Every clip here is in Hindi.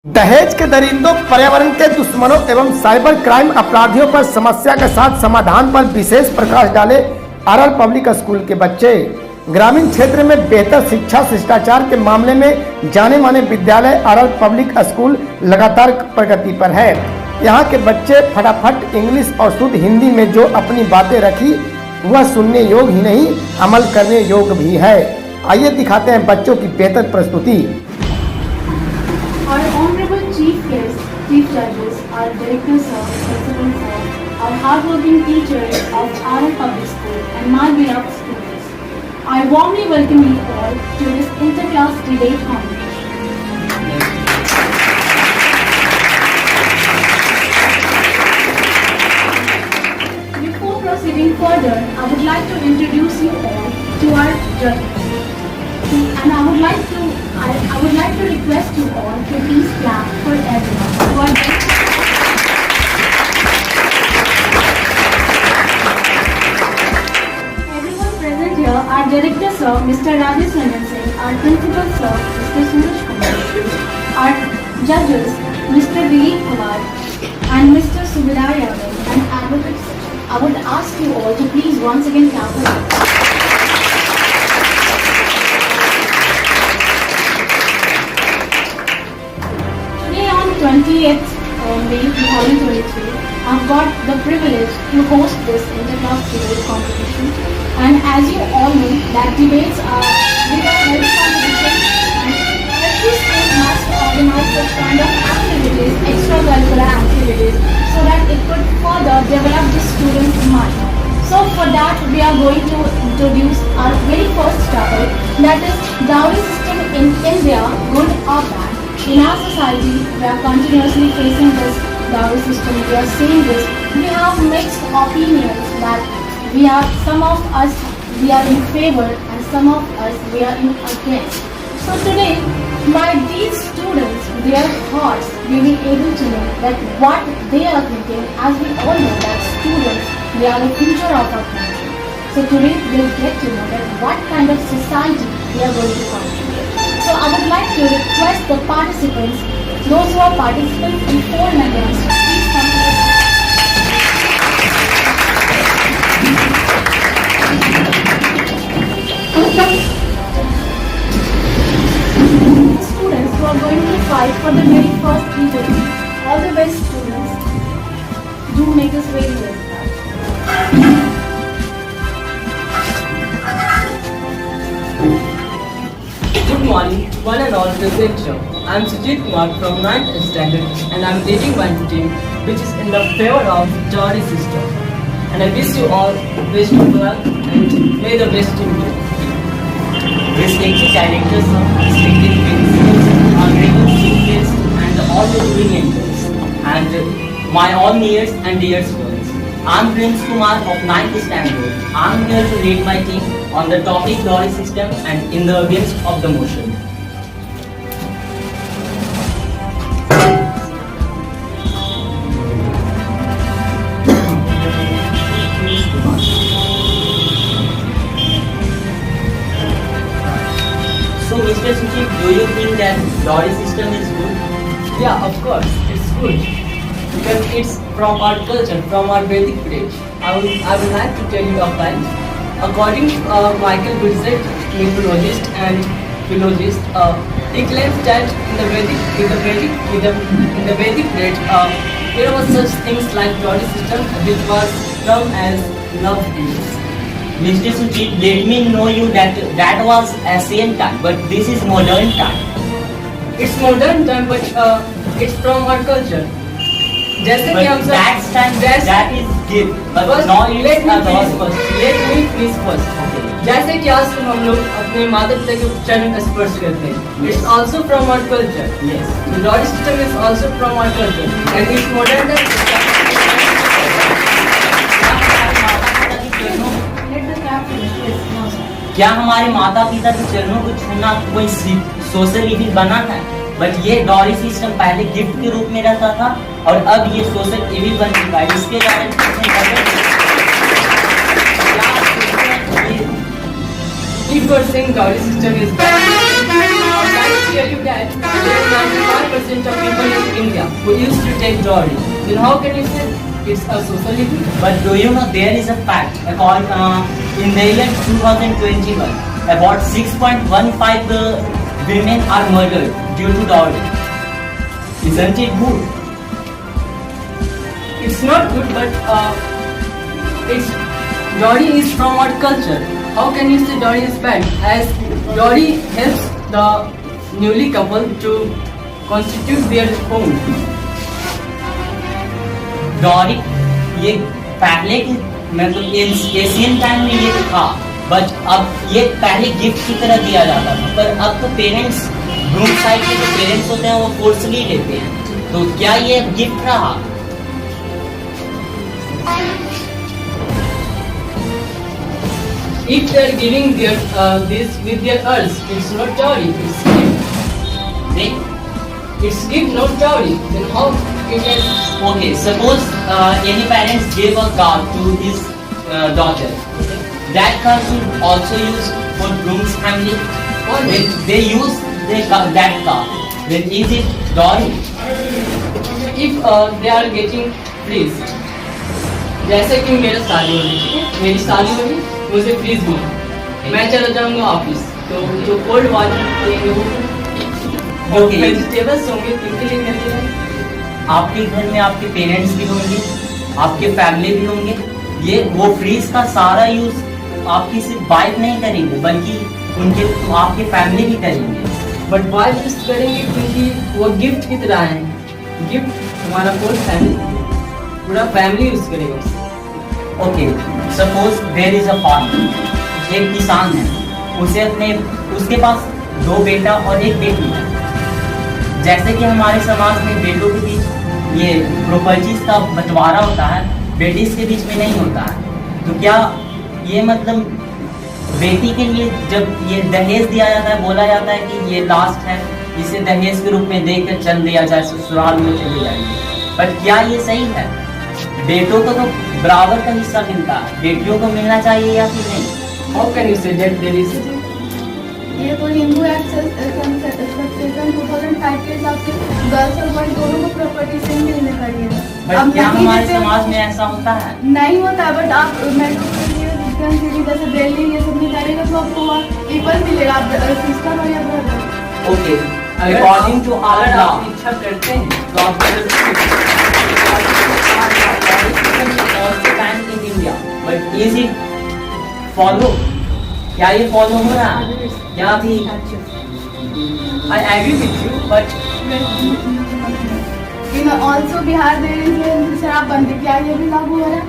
दहेज के दरिंदों, पर्यावरण के दुश्मनों एवं साइबर क्राइम अपराधियों पर समस्या के साथ समाधान पर विशेष प्रकाश डाले आरआर पब्लिक स्कूल के बच्चे। ग्रामीण क्षेत्र में बेहतर शिक्षा शिष्टाचार के मामले में जाने माने विद्यालय आरआर पब्लिक स्कूल लगातार प्रगति पर है। यहाँ के बच्चे फटाफट इंग्लिश और शुद्ध हिंदी में जो अपनी बातें रखी वह सुनने योग्य ही नहीं, अमल करने योग्य भी है। आइए दिखाते हैं बच्चों की बेहतर प्रस्तुति। Our honorable chief guests, chief judges, our directors, principals, our hardworking teachers of our public school and my beloved students, I warmly welcome you all to this inter-class debate competition. Before proceeding further, I would like to introduce you all to our judges. And I would like to request you all to please clap for everyone. Everyone present here, our director sir, Mr. Rajesh Ranjan Singh, our principal sir, Mr. Suraj Kumar, our judges, Mr. Dilip Kumar and Mr. Subidar Yadav and advocate section. I would ask you all to please once again clap for them. Today on 20th May 2023, I've got the privilege to host this inter-class debate competition. And as you all know, that debates are very competition and every school must organize such kind of activities, extracurricular activities, so that it could further develop the student's mind. So for that, we are going to introduce our very first topic, that is dowry system in India, good or bad. In our society, we are continuously facing this dowry system. We are seeing this. We have mixed opinions that some of us we are in favor and some of us we are in against. So today, by these students, their thoughts, we will be able to know that what they are thinking. As we all know that students, they are the future of our country. So today, we will get to know that what kind of society we are going to contribute. So I would like to request the participants, those who are participants in 4 and against, please come to the students who are going to fight for the very first debate. All the best students. Do make us very well. Good morning, one and all present here. I am Sujit Kumar from 9th standard and I am leading one team which is in the favor of dowry system. And I wish you all best of luck and may the best team win. Respected directors of respected principals, honorable chief guests and all the ruling members and my all nears and dear students. I am Prince Kumar of 9th standard. I am here to lead my team on the topic dowry system and in the against of the motion. So Mr. Suchit, do you think that dowry system is good? Yeah, of course, it's good. Because it's from our culture, from our Vedic age. I would like to tell you a fact. According to Michael Burzek, mythologist and philologist, he claims that in the Vedic age, there was such things like dowry system, which was termed as love deals. Mr. Suchit, let me know you that was ancient time, but this is modern time. It's modern time, but it's from our culture. जैसे कि हम सब that is gift, but first, now it's let a first. me please first. जैसे कि आज हम लोग अपने माता पिता के चरण स्पर्श करते हैं, it's also from our culture. Yes. The dowry system is also from our culture, and it's modern time. Let the clap finish. Yes, now sir. क्या हमारे माता पिता के चरणों को छूना कोई सोशल इविल बना था? बट ये डॉरी सिस्टम पहले गिफ्ट के रूप में रहता था और अब ये सोशल इविल बन चुका है। इसके कारण If you are saying dowry system is bad, I would like to tell you that 95% of people who used to take dowry. Then how can you say it's a social evil? But do you know there is a fact in the year 2021 about 6.15 women are murdered due to dowry. Isn't it good? It's not good, but it's dowry is from our culture. How can you say dowry is bad? As dowry helps the newly couple to constitute their home. डॉरी ये पहले की मतलब एशियन टाइम में ये था, बट अब ये पहले गिफ्ट की तरह दिया जाता था, पर अब तो पेरेंट्स ग्रूम साइड के जो पेरेंट्स होते हैं वो फोर्सली लेते हैं, तो क्या ये गिफ्ट रहा? If they are giving their this with their earth, it's not dowry. It's gift. It's gift, not dowry. Then how you can? Okay, suppose any parents gave a car to his daughter. That car should also use for groom's family. When they use that car, then is it dowry? If they are getting freeze, जैसे कि मेरा शादी हो रही है, मेरी शादी हो रही, मुझे फ्रीज मिला, मैं चला जाऊंगा ऑफिस, तो जो कोल्ड वाटर देंगे वो वेजिटेबल्स होंगे, किनके लिए मिलेगा? आपके घर में आपके पेरेंट्स भी होंगे, आपके फैमिली भी होंगे, ये वो फ्रीज का सारा यूज आपकी सिर्फ वाइफ नहीं करेंगे, बल्कि उनके आपके फैमिली भी करेंगे। बट वाइफ यूज करेंगे क्योंकि वो गिफ्ट की तरह है, गिफ्ट हमारा पूरा फैमिली यूज करेगा उसे। Okay, suppose there is a farmer, एक किसान है, उसके पास 2 बेटा और 1 बेटी है। जैसे कि हमारे समाज में बेटों के बीच ये प्रॉपर्टीज का बंटवारा होता है, बेटीज के बीच में नहीं होता है, तो क्या ये मतलब बेटी के लिए जब ये दहेज दिया जाता है, बोला जाता है कि ये लास्ट है, इसे दहेज के रूप में देकर चल दिया जाए, ससुराल में चले जाएंगे, बट क्या ये सही है? बेटों को तो बराबर का हिस्सा मिलता है, बेटियों को मिलना चाहिए या फिर नहीं? How can you say that there is? ये तो हिंदू एक्ट सेक्शन 2005 के हिसाब से गर्ल्स और बॉयज दोनों को प्रॉपर्टी सेम मिलने का ये है। बट क्या हमारे समाज में ऐसा होता है? नहीं होता, बट आप मेट्रोपॉलिटन सिटी जैसे दिल्ली ये सब में जाएगा तो आपको इक्वल मिलेगा, आप सिस्टर और या brother. Okay, according to our आप इच्छा करते हैं तो आप in India, but is it follow? क्या ये फॉलो हो रहा है? या भी I agree with you, but in also Bihar there is शराबबंदी, क्या ये भी लागू हो रहा है?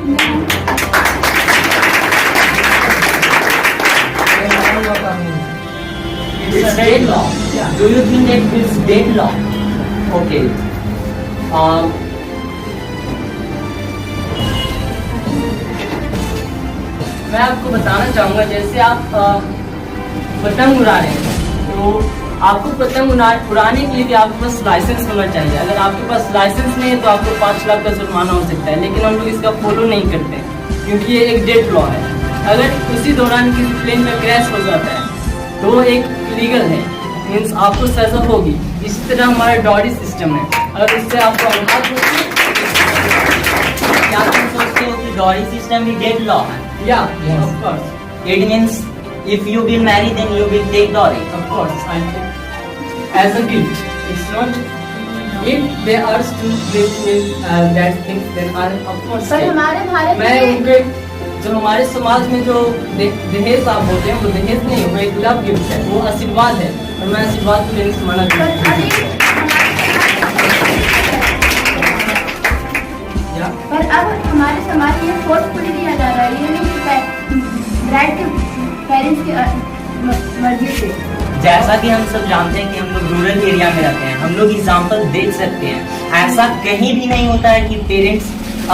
it's a dead law. Do you think that it's dead law? Okay. मैं आपको बताना चाहूँगा, जैसे आप पतंग उड़ा रहे हैं, तो आपको पतंग उड़ाने के लिए भी आपके पास लाइसेंस होना चाहिए। अगर आपके पास लाइसेंस नहीं है तो आपको 5 लाख का जुर्माना हो सकता है, लेकिन हम लोग इसका फॉलो नहीं करते क्योंकि ये एक डेड लॉ है। अगर उसी दौरान किसी प्लेन में क्रैश हो जाता है तो एक इलीगल है, मीन्स आपको सजा होगी। इसी तरह हमारा डॉरी सिस्टम है, अगर उससे आपको अवकाश होती है। क्या तुम सोचते हो कि डॉरी सिस्टम भी डेड लॉ है? Yeah, of course. It means if you will marry, then you will take dowry. Of course, I think as a gift. It's not if they are to live with that thing, then are of course. पर हमारे भारत मैं में उनके जो हमारे समाज में जो दहेज आप बोलते हैं, वो दहेज नहीं, वो एक लव गिफ्ट है, वो आशीर्वाद है, और मैं आशीर्वाद को लेने से मना करता हूँ। पर अब हमारे समाज में फोर्सफुली दिया जा रहा है, ये नहीं कि ब्राइड के पेरेंट्स की मर्जी से। जैसा कि हम सब जानते हैं कि हम लोग रूरल एरिया में रहते हैं, हम लोग एग्जाम्पल देख सकते हैं, ऐसा कहीं भी नहीं होता है कि पेरेंट्स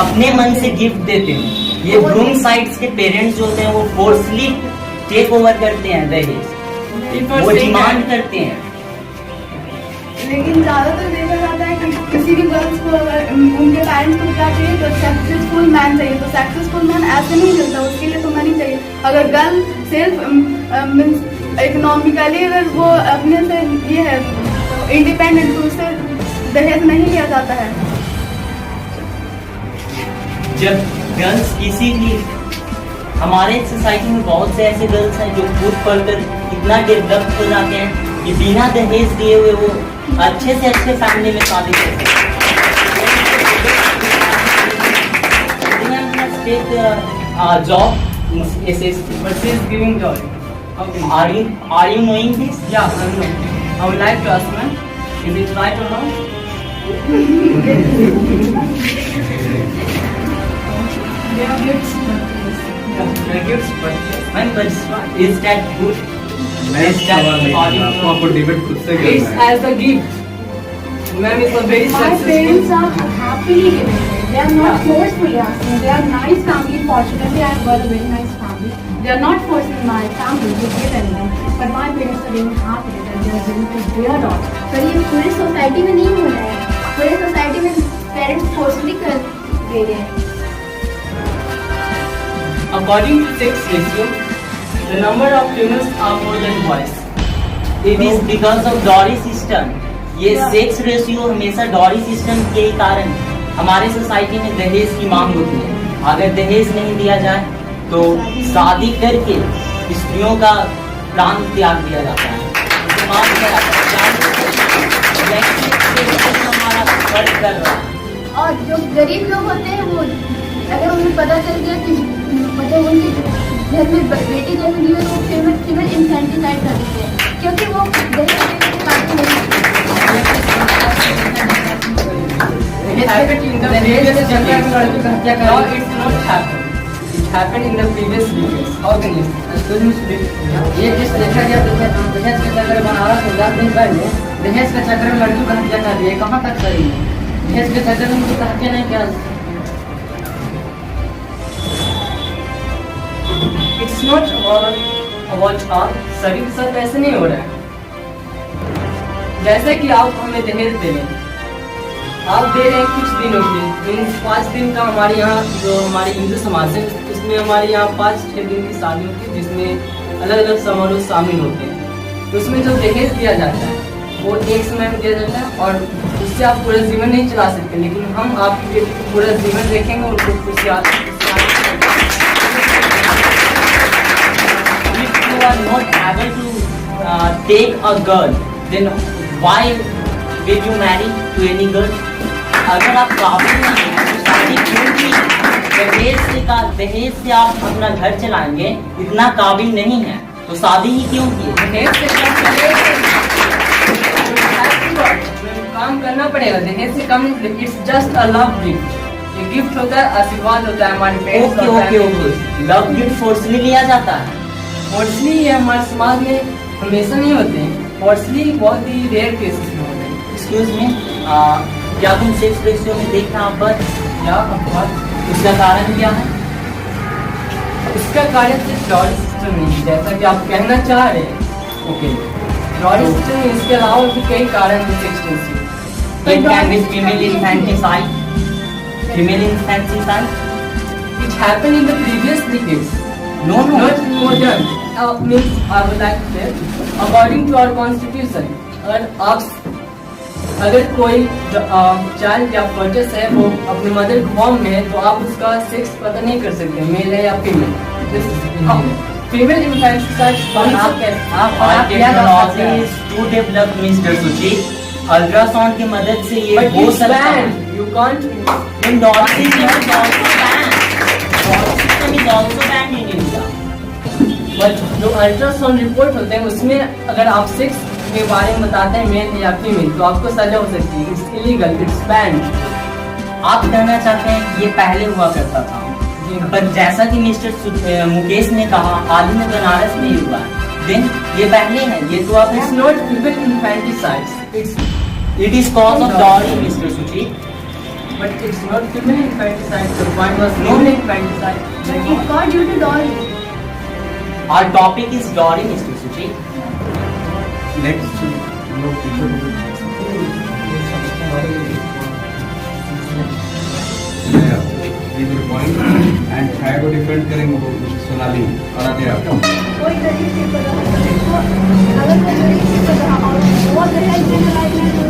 अपने मन से गिफ्ट देते हैं। ये ग्रूम साइड्स के पेरेंट्स जो होते हैं वो फोर्सली टेक ओवर करते हैं दहेज, वो डिमांड करते हैं। लेकिन ज्यादातर देखा जाता है कि किसी भी गर्ल्स को अगर उनके पेरेंट्स को क्या चाहिए तो सक्सेसफुल मैन चाहिए, तो सक्सेसफुल मैन ऐसे नहीं मिलता, उसके लिए तो मनी चाहिए। अगर गर्ल सिर्फ इकोनॉमिकली अगर वो अपने से ये है इंडिपेंडेंट, तो उसे दहेज नहीं लिया जाता है। जब गर्ल्स किसी भी हमारे सोसाइटी में बहुत से ऐसे गर्ल्स हैं जो खुद पढ़कर इतना डेवलप हो जाते हैं कि बिना दहेज दिए हुए वो अच्छे से अच्छे फैमिली में शादी कर सकते हैं। Job But she is giving joy. Okay. are you knowing this? Yeah, I know. I would like to ask ma'am, is it right or wrong? They are gifts. Yeah, the gifts, but Ma'am, but is that good? Is that according to आपको डिबेट खुद से it's करना है। as a gift. Ma'am, it's a very My successful. parents are happily giving it. They are not forcefully asking. They are nice family. Fortunately, I have got a very nice family. They are not forcing my family to give anything. But my parents are very happy that they are giving to their daughter. पर ये पूरी सोसाइटी में नहीं हो रहा है। पूरी सोसाइटी में पेरेंट्स फोर्सफुली कर दे रहे हैं। According to sex ratio, the number of females are more than boys. It is because of dowry system. ये सेक्स रेशियो हमेशा डॉरी सिस्टम के ही कारण हमारे सोसाइटी में दहेज की मांग होती है। अगर दहेज नहीं दिया जाए तो शादी करके स्त्रियों का प्राण त्याग दिया जाता है। उसे मार दिया जाता है। हमारा फर्ज कर रहा है। और जो गरीब लोग होते हैं वो अगर उन्हें पता चल गया कि मतलब उनके घर में बेटी जन्म दी है तो फीमेल इंफेंटिसाइड कर देते हैं क्योंकि वो दहेज देने के काबिल नहीं है। It happened in the previous generation. Now it's not happened. It happened in the previous years. How can you? ये केस देखा गया दहेज के चक्कर में बनारस में 10 दिन पहले दहेज के चक्कर में लड़की को हत्या कर दी है। कहाँ तक सही है? दहेज के चक्कर में उनको हत्या नहीं किया। It's not about आप सभी के साथ ऐसे नहीं हो रहा है। जैसे कि आप हमें दहेज दे रहे हैं, आप दे रहे हैं कुछ दिनों के मीन्स 5 दिन का। हमारे यहाँ जो हमारे हिंदू समाज है उसमें हमारे यहाँ 5-6 दिन की शादी होती है जिसमें अलग अलग समारोह शामिल होते हैं। तो उसमें जो दहेज दिया जाता है वो एक समय में दिया जाता है और उससे आप पूरा जीवन नहीं चला सकते। लेकिन हम आपकी बेटी को पूरा जीवन देखेंगे और उनको खुशियाँ If you are not able to take a girl, then why will you marry to any girl? अगर आप काबिल नहीं हैं तो शादी क्यों की? दहेज से आप अपना घर चलाएंगे, इतना काबिल नहीं है तो शादी ही क्यों की? दहेज से काम करना पड़ेगा। दहेज से come it's just a love gift. ये गिफ्ट होता है, आशीर्वाद होता है हमारे पेरेंट्स का। ओके लव गिफ्ट फोर्सली लिया जाता है। फोर्सली ये हमारे समाज में हमेशा नहीं होते हैं। फोर्सली बहुत ही रेयर केसेस में होते हैं। एक्सक्यूज मी, क्या तुम सेक्स रेशियो में देखना आप पर? या अफवाह उसका कारण क्या है? इसका कारण सिर्फ डॉरी सिस्टम नहीं, जैसा कि आप कहना चाह रहे हैं। ओके, डॉरी सिस्टम इसके अलावा भी कई कारण हैं sex It can be female infanticide. Female infanticide? It happened in the previous decades. No. Not modern. Means I would like to say, according to our constitution, अगर कोई चाइल्ड या फर्टस है वो अपने मदर फॉर्म में है तो आप उसका सेक्स पता नहीं कर सकते मेल है या female. Female infanticide to develop mister Suchit. Ultrasound की मदद से ये हो सकता है। You can't. In dot system is also banned. Dot system is also banned in India. But जो अल्ट्रासाउंड रिपोर्ट होते हैं उसमें अगर आप सेक्स के बारे में बताते हैं मेल या फीमेल तो आपको सजा हो सकती है। It's illegal, it's band. आप कहना चाहते हैं कि ये पहले हुआ करता था, पर जैसा कि मिस्टर मुकेश ने कहा हाल ही में बनारस में हुआ, देन ये पहले है। ये तो आप it's not female infanticide, it is cause of dowry mister Suchit. But it's not female infanticide. The point was female infanticide. But it got due to dowry. Our topic is dowry, Mr. Suchi. Next लोग पॉइंट एंड छाया को डिफेंड करेंगे सोनाली और आते आप। कोई गरीब की पता अगर कोई गरीब की पता और वो दहेज देने लायक नहीं तो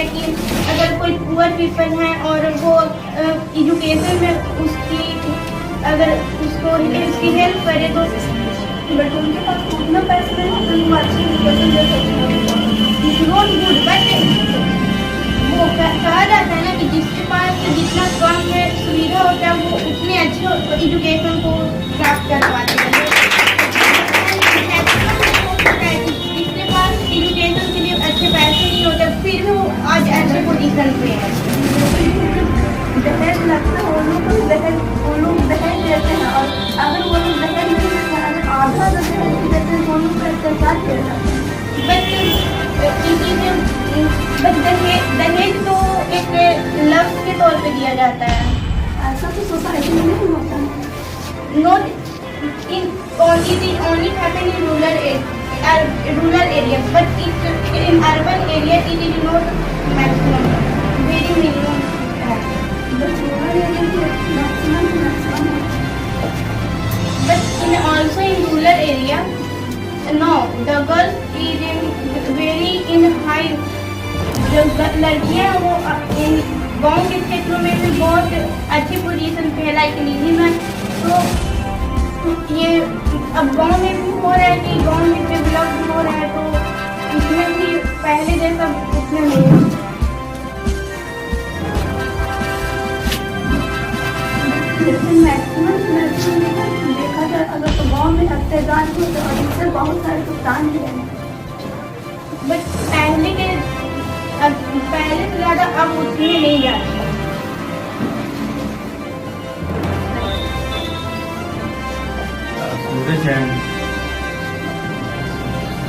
है कि अगर कोई पुअर पीपल है और वो एजुकेशन में उसकी अगर उसको उसकी हेल्प करे तो बट उनके पास उतना पैसा नहीं है तो वो अच्छी एजुकेशन दे सकते हैं। नॉट गुड बट वो कहा जाता है ना कि जिसके पास जितना कम है सुविधा होता है वो उतने अच्छे एजुकेशन को प्राप्त कर पाते हैं। जिसके पास एजुकेशन के लिए अच्छे पैसे नहीं होते फिर भी वो आज अच्छे पोजीशन पे है। दहेज लगता है वो लोग दहेज देते हैं और अगर वो लोग दहेज नहीं देते हैं अगर आधा दहेज देते हैं तो उन पर अत्याचार किया जाता है। दहेज तो एक लफ्ज के तौर पे दिया जाता है। ऐसा तो सोसाइटी में नहीं होता है। Not in only happen in rural areas, but in urban area it is not maximum, very minimum. But rural area में maximum But in also in rural area, no, the girl is very in high. जो लड़कियां वो इन गाँव के क्षेत्रों में भी बहुत अच्छी पोजीशन पे है, लाइक निधि में। तो ये अब गांव में भी हो रहा है कि गांव में डेवलप हो रहा है तो इसमें भी पहले जैसा उतना नहीं है। लेकिन मैक्सिमम देखा जाए अगर तो गाँव में अत्याचार हो तो इससे बहुत सारे भुगतान भी हैं। बट पहले से ज़्यादा अब उतने नहीं जाते। Suraj and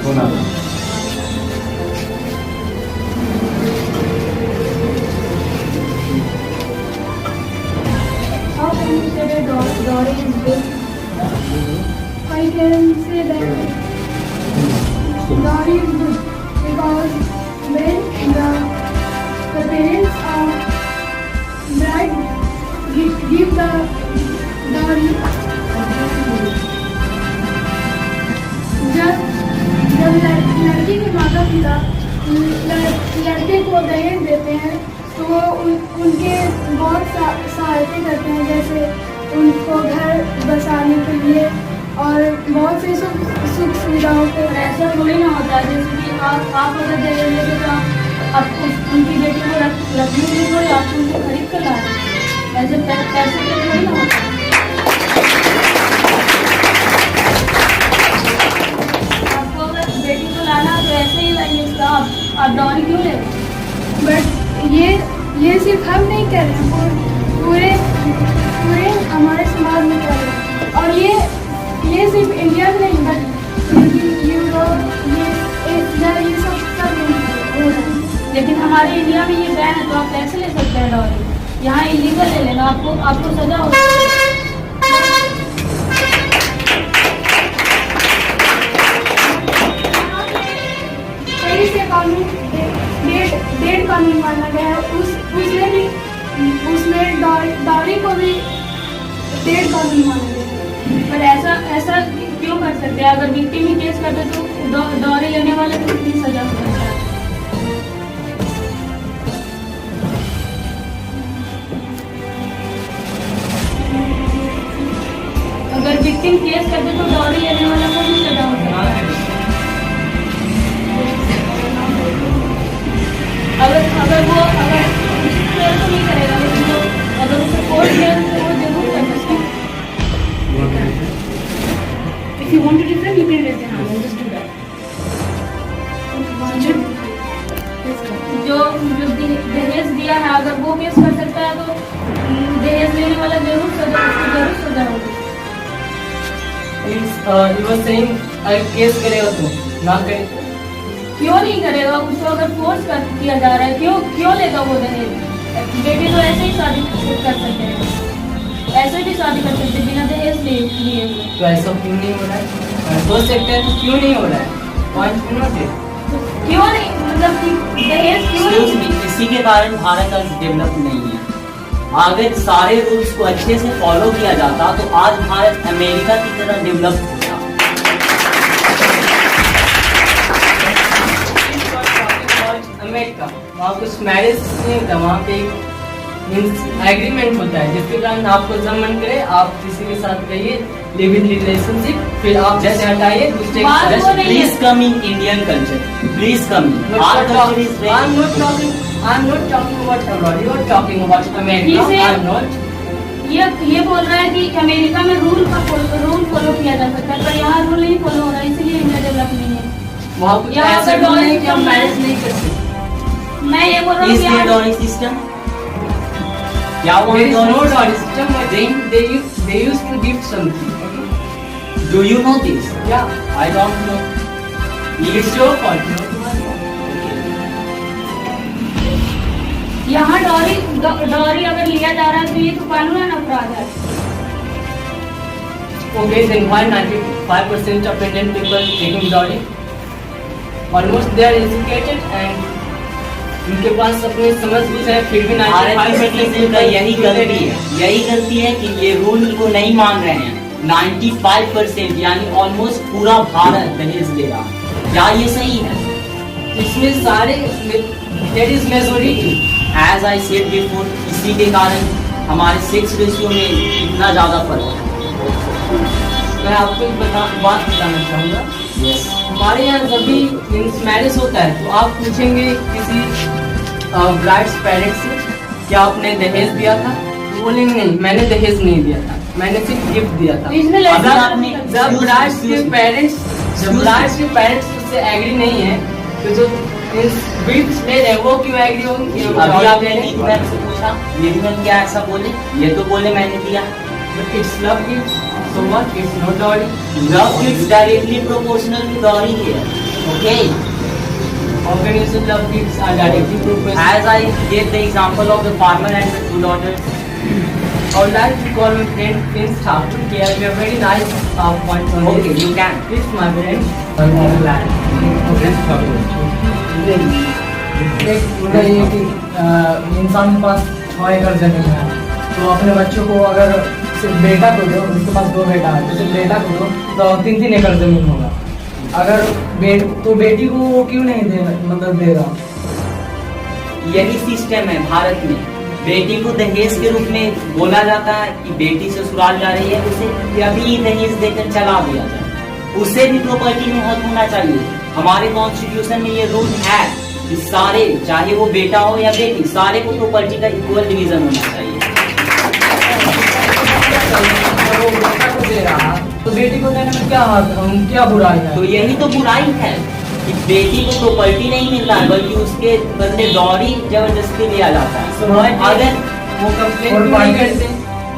Sonali. How can you say that Dory is good? I can say that Dory is good because when the parents bride give the dowry, जब लड़की के माता पिता लड़के को दहेज देते हैं तो वो उनके बहुत सहायता करते हैं, जैसे उनको घर बसाने के लिए और बहुत से सुख सुविधाओं को। ऐसा थोड़ी ना होता है जैसे कि आप अगर दहेज लेते तो आप उनकी बेटी को रखने के लिए थोड़ी आप उनको खरीद कर ला रहे हैं। ऐसे पैसे के थोड़ी ना होता है। आपको अगर बेटी को लाना तो ऐसे ही लाइए उसका आप डॉरी क्यों ले? बट ये सिर्फ हम नहीं कर रहे हैं, पूरे हमारे समाज में कर रहे हैं। और ये सिर्फ इंडिया में नहीं बट यूरोप ये सब हो रहा है। लेकिन हमारे इंडिया में ये बैन है तो आप कैसे ले सकते हैं डॉरी? यहाँ इलीगल ले लेना, आपको सजा हो सकती है। कई से कानून डेढ़ कानून माना गया है, उसमें डॉरी को भी डेढ़ कानून माना गया है। पर ऐसा क्यों कर सकते हैं? अगर विक्टिम ही केस करते तो डॉरी लेने वाले को कितनी सजा हो सकता है? अगर विक्टिम केस करते तो डॉरी लेने वाला को भी सजा हो सकता है। अगर वो तो नहीं करेगा, लेकिन वो अगर उसे कोर्ट में तो वो जरूर कर सकता है। If you want to different, you can raise your hand and just do that. जो दहेज दिया है अगर वो केस कर सकता है तो दहेज लेने वाला जरूर सजा होगी। You were saying केस करेगा तो ना करे क्यों नहीं करेगा? उसको अगर फोर्स किया जा रहा है क्यों लेगा वो दहेज? बेटी तो ऐसे ही शादी कर सकते हैं, ऐसे भी शादी कर सकते बिना दहेज लिए हुए। तो ऐसा क्यों नहीं हो रहा है? हो सकता है तो क्यों नहीं हो रहा है? पॉइंट क्यों नहीं? क्यों नहीं, मतलब कि दहेज क्यों नहीं? इसी के कारण भारत आज डेवलप नहीं है। अगर सारे रूल्स को अच्छे से फॉलो किया जाता तो आज भारत अमेरिका की तरह डेवलप होता। अमेरिका वहाँ कुछ मैरिज नहीं होता, वहाँ पे मीन्स एग्रीमेंट होता है जिसके कारण आपको जब मन करे आप किसी के साथ रहिए, लिव इन रिलेशनशिप, फिर आप जैसे हटाइए दूसरे बात के वो साथ। नहीं Please come in Indian culture. Please come in. Our culture is very. I'm not talking about abroad. You are talking about America. He said- I'm not. ये बोल रहा है कि अमेरिका में रूल फॉलो किया जा सकता है, पर यहाँ रूल नहीं फॉलो हो रहा है, इसलिए इंडिया डेवलप नहीं है। वहाँ कुछ यहाँ ऐसा पर रूल dowry नहीं कि हम system मैरिज है। नहीं कर सकते। मैं ये बोल रहा हूँ Is कि there यहाँ dowry system? क्या वो There is no dowry dowry system, but they used to give something. Okay? Do you know this? Yeah, I don't know. it's your fault. No? यहाँ डॉरी अगर लिया जा रहा है तो ये तो कानूनन अपराध है। Okay, then why 95% of Indian people taking dowry? Almost they are educated and उनके पास अपनी समझ बुझ है, फिर भी भारत की सिटीजन का यही गलती है कि ये रूल को नहीं मान रहे हैं। 95% यानी ऑलमोस्ट पूरा भारत दहेज दे रहा है। क्या ये सही है? इसमें सारे that is majority. As I said before, इसी के कारण हमारे सेक्स रेशियो में इतना ज्यादा फर्क है। मैं आपको एक बात बताना चाहूँगा। Yes. हमारे यहाँ जब भी मीन्स मैरिज होता है तो आप पूछेंगे किसी ब्राइड्स पेरेंट्स से क्या आपने दहेज दिया था, तो बोलेंगे नहीं मैंने दहेज नहीं दिया था, मैंने सिर्फ गिफ्ट दिया था। Original अगर ऐसा आपने जब ब्राइड्स के पेरेंट्स उससे एग्री नहीं है तो जो गिफ्ट ले रहे वो क्यों एग्री होंगे? अभी आपने नीतू मैम से पूछा, नीतू मैम क्या ऐसा बोले? ये तो बोले मैंने दिया। It's love gift, so what? It's not dowry. Love is directly proportional to dowry here. Okay. How can you say love gifts are directly proportional? As I gave the example of the farmer and the two daughters. I would like to call my friend Prince Thakur. He has a very nice point on Okay, this. you can. It's my friend. मतलब ये कि इंसान के पास 6 एकड़ जमीन है तो अपने बच्चों को अगर सिर्फ बेटा को दो, उसके पास 2 बेटा है तो सिर्फ बेटा को दो तो 3-3 एकड़ जमीन होगा। अगर बेटी को वो क्यों नहीं दे मतलब दे रहा? यही सिस्टम है भारत में। बेटी को दहेज के रूप में बोला जाता है कि बेटी ससुराल जा रही है, उसे अभी दहेज देकर चला दिया जाए। उसे भी प्रॉपर्टी में हक होना चाहिए। हमारे कॉन्स्टिट्यूशन में ये रूल है कि सारे, चाहे वो बेटा हो या बेटी, सारे को प्रॉपर्टी का इक्वल डिवीजन होना चाहिए। अगर वो बेटा को दे रहा तो बेटी को देने में क्या बुराई है? तो यही तो बुराई है कि बेटी को प्रॉपर्टी नहीं मिल रहा है बल्कि उसके बदले दौरी जबरदस्ती लिया जाता है। अगर वो कंप्लेन नहीं करते,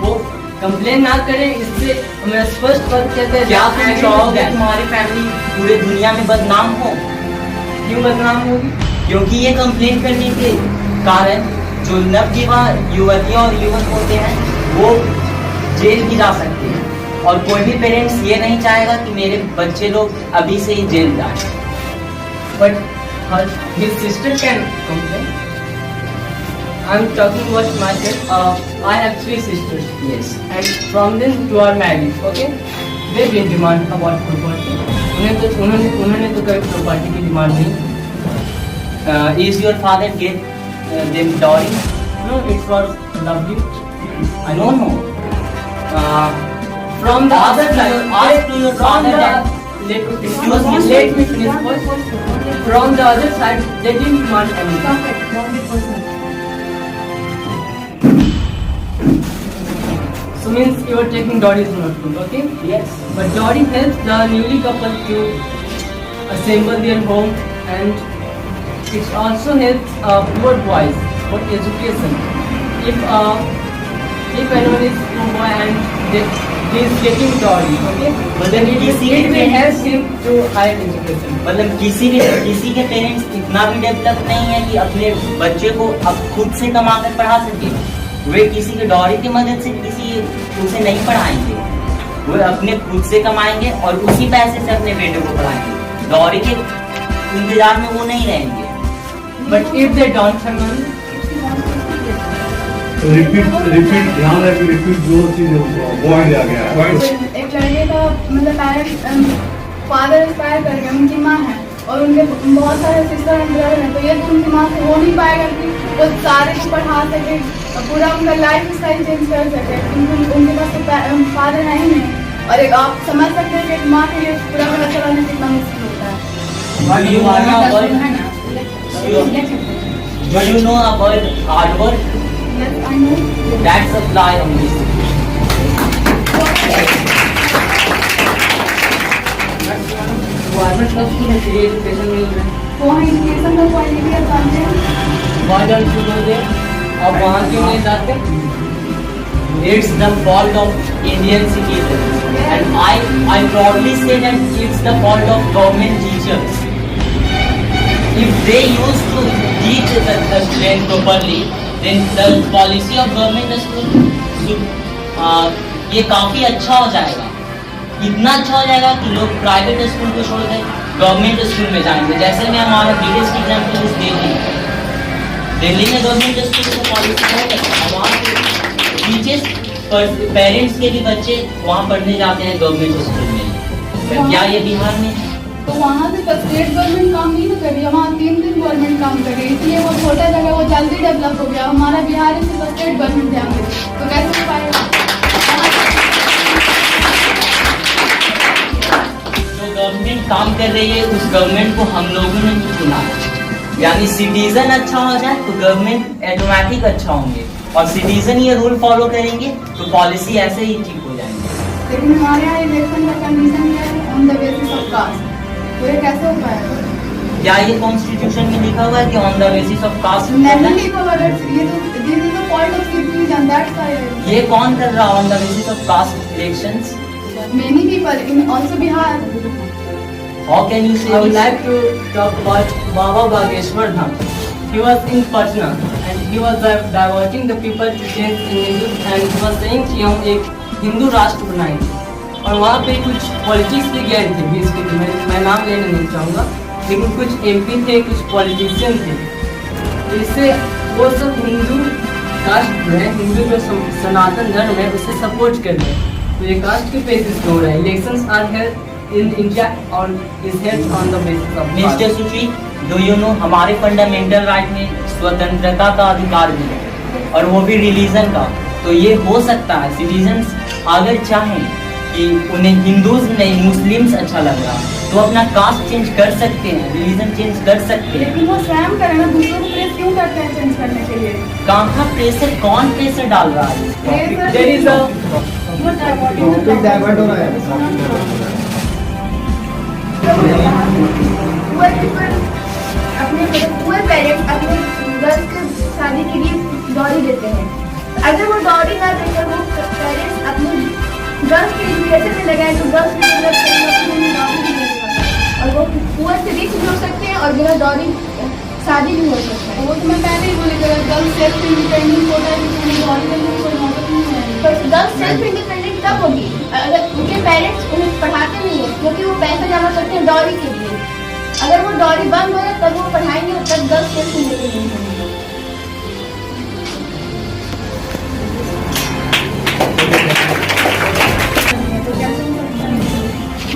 वो कंप्लेन ना करें, इससे मैं स्पष्ट बात कहते हैं। क्या तुम चाहोगे तुम्हारी फैमिली पूरे दुनिया में बदनाम हो? क्यों बदनाम होगी? क्योंकि ये कंप्लेन करने के कारण जो नवविवाह युवतियां और युवक होते हैं वो जेल भी जा सकते हैं, और कोई भी पेरेंट्स ये नहीं चाहेगा कि मेरे बच्चे लोग अभी से ही जेल जाए। But his sister can complain. I'm talking about myself. I have 3 sisters. Yes. And from them two are married. Okay. They will demand about property. उन्होंने तो कभी property की डिमांड नहीं। Is your father get them dowry? No, it was love gift. I don't know. From the Ask other to side, your- ask to your father that- Excuse me, let me finish first. From the other side, they didn't demand anything. So means you are taking dowry is not good, okay? Yes. But dowry helps the newly couple to assemble their home, and it also helps poor boys for education. If anyone is poor boy and he is getting dowry, okay, then it will help him to higher education. मतलब किसी के पेरेंट्स इतना भी डेवलप नहीं है कि अपने बच्चे को अब खुद से कमा कर पढ़ा सके। वे किसी के डॉरी की मदद से उसे नहीं पढ़ाएंगे, वो अपने खुद से कमाएंगे और उसी पैसे से अपने बेटे को पढ़ाएंगे। डॉरी के इंतजार में वो नहीं रहेंगे। But if they don't have money, repeat ध्यान रखें, रिपीट जो चीज पॉइंट आ गया है। एक लड़के का मतलब पेरेंट्स फादर एक्सपायर कर गए, उनकी माँ है और उनके बहुत सारे सिस्टर एंड ब्रदर हैं, तो ये तो उनकी माँ से हो नहीं पाएगा कि वो सारे को पढ़ा सके और पूरा उनका लाइफ स्टाइल चेंज कर सके, क्योंकि उनके पास तो फादर है ही नहीं। और एक आप समझ सकते हैं कि एक माँ के लिए पूरा घर चलाना कितना मुश्किल होता है। Do you know about hard work? Yes, I know. That's a lie on this. Government school में फ्री एजुकेशन मिल रहा है, वहाँ एजुकेशन का क्वालिटी अच्छी है। वहाँ जब शुरू होते अब वहाँ क्यों नहीं जाते? It's the fault of Indian citizens, and I proudly say that it's the fault of government teachers. If they used to teach the student properly, then the policy of government school should ये काफी अच्छा हो जाएगा, इतना अच्छा हो जाएगा कि लोग प्राइवेट स्कूल को छोड़ कर गवर्नमेंट स्कूल में जाएंगे। जैसे मैं हमारा बिगेस्ट एग्जाम्पल इस दिल्ली में गवर्नमेंट स्कूल का पॉलिसी है, वहाँ के टीचर्स पेरेंट्स के भी बच्चे वहाँ पढ़ने जाते हैं गवर्नमेंट स्कूल में। क्या ये बिहार में है? तो वहाँ से तो स्टेट गवर्नमेंट काम नहीं कर रही है, वहाँ 3 दिन गवर्नमेंट काम कर रही है, इसलिए वो छोटा जगह वो जल्दी डेवलप हो गया। हमारा बिहार है सिर्फ स्टेट गवर्नमेंट ध्यान दे, तो कैसे हो पाएगा? जो गवर्नमेंट काम कर रही है उस गवर्नमेंट को हम लोगों ने भी चुना है, यानी सिटीजन अच्छा हो जाए तो गवर्नमेंट ऑटोमेटिक अच्छा होंगे, और सिटीजन ये रूल फॉलो करेंगे तो पॉलिसी ऐसे ही ठीक हो जाएंगे। लेकिन हमारे यहाँ इलेक्शन का कंडीशन क्या है? On the basis of caste, तो ये कैसे हो पाएगा? क्या ये कॉन्स्टिट्यूशन में लिखा हुआ है कि on the basis of caste? नहीं लिखा हुआ, ये तो this is the point of citizen, that's why. ये कौन कर रहा है on the basis of caste elections? Many people in also Bihar. How can you say I would this? like to talk about Baba Bageshwar Dham. He was in Patna and he was diverting the people to change in Hindu, and he was saying कि हम एक हिंदू राष्ट्र बनाएंगे, और वहाँ पे कुछ पॉलिटिक्स भी गए थे बीच के, मैं नाम लेना नहीं चाहूँगा, लेकिन कुछ एमपी थे, कुछ पॉलिटिशियन थे, तो इससे वो सब हिंदू कास्ट जो है, हिंदू जो सनातन धर्म है उसे सपोर्ट कर रहे हैं। तो ये कास्ट के बेसिस पे हो रहा है। Elections are held in India on is held on the basis of Mr. caste. Suchi, do you know हमारे फंडामेंटल राइट में स्वतंत्रता का अधिकार भी है, और वो भी रिलीजन का। तो ये हो सकता है सिटीजन्स अगर चाहें कि उन्हें हिंदूज नहीं मुस्लिम्स अच्छा लग रहा तो अपना कास्ट चेंज कर सकते हैं, रिलीजन चेंज कर सकते हैं। लेकिन वो स्वयं करें ना, दूसरों को प्रेस क्यों करते हैं चेंज करने के लिए? कहाँ प्रेशर, कौन प्रेशर डाल रहा है? There is a डाइवर्ट हो रहा है। पूरे पेरेंट्स अपने गर्ल्स के शादी के लिए डॉरी देते हैं। अगर वो डॉरी ना देकर वो पेरेंट्स अपने गर्ल्स के एजुकेशन में लगाए तो गर्ल्स भी डेवलप करेंगे, डॉरी भी देगा, और वो पूरे से रिच भी हो सकते हैं और बिना डॉरी शादी भी हो सकता है। वो तो मैं पहले ही बोली, गर्ल्स सेल्फ इंडिपेंडेंट होता है, डॉरी करने की कोई नौबत नहीं है। पर गर्ल्स सेल्फ इंडिपेंडेंट तब होगी अगर उनके पेरेंट्स उन्हें पढ़ाते नहीं है, क्योंकि वो पैसा जमा करते हैं डॉरी के लिए। अगर वो डॉरी बंद हो जाए तब वो पढ़ाएंगे, तब गर्ल्स सेल्फ इंडिपेंडेंट होंगे।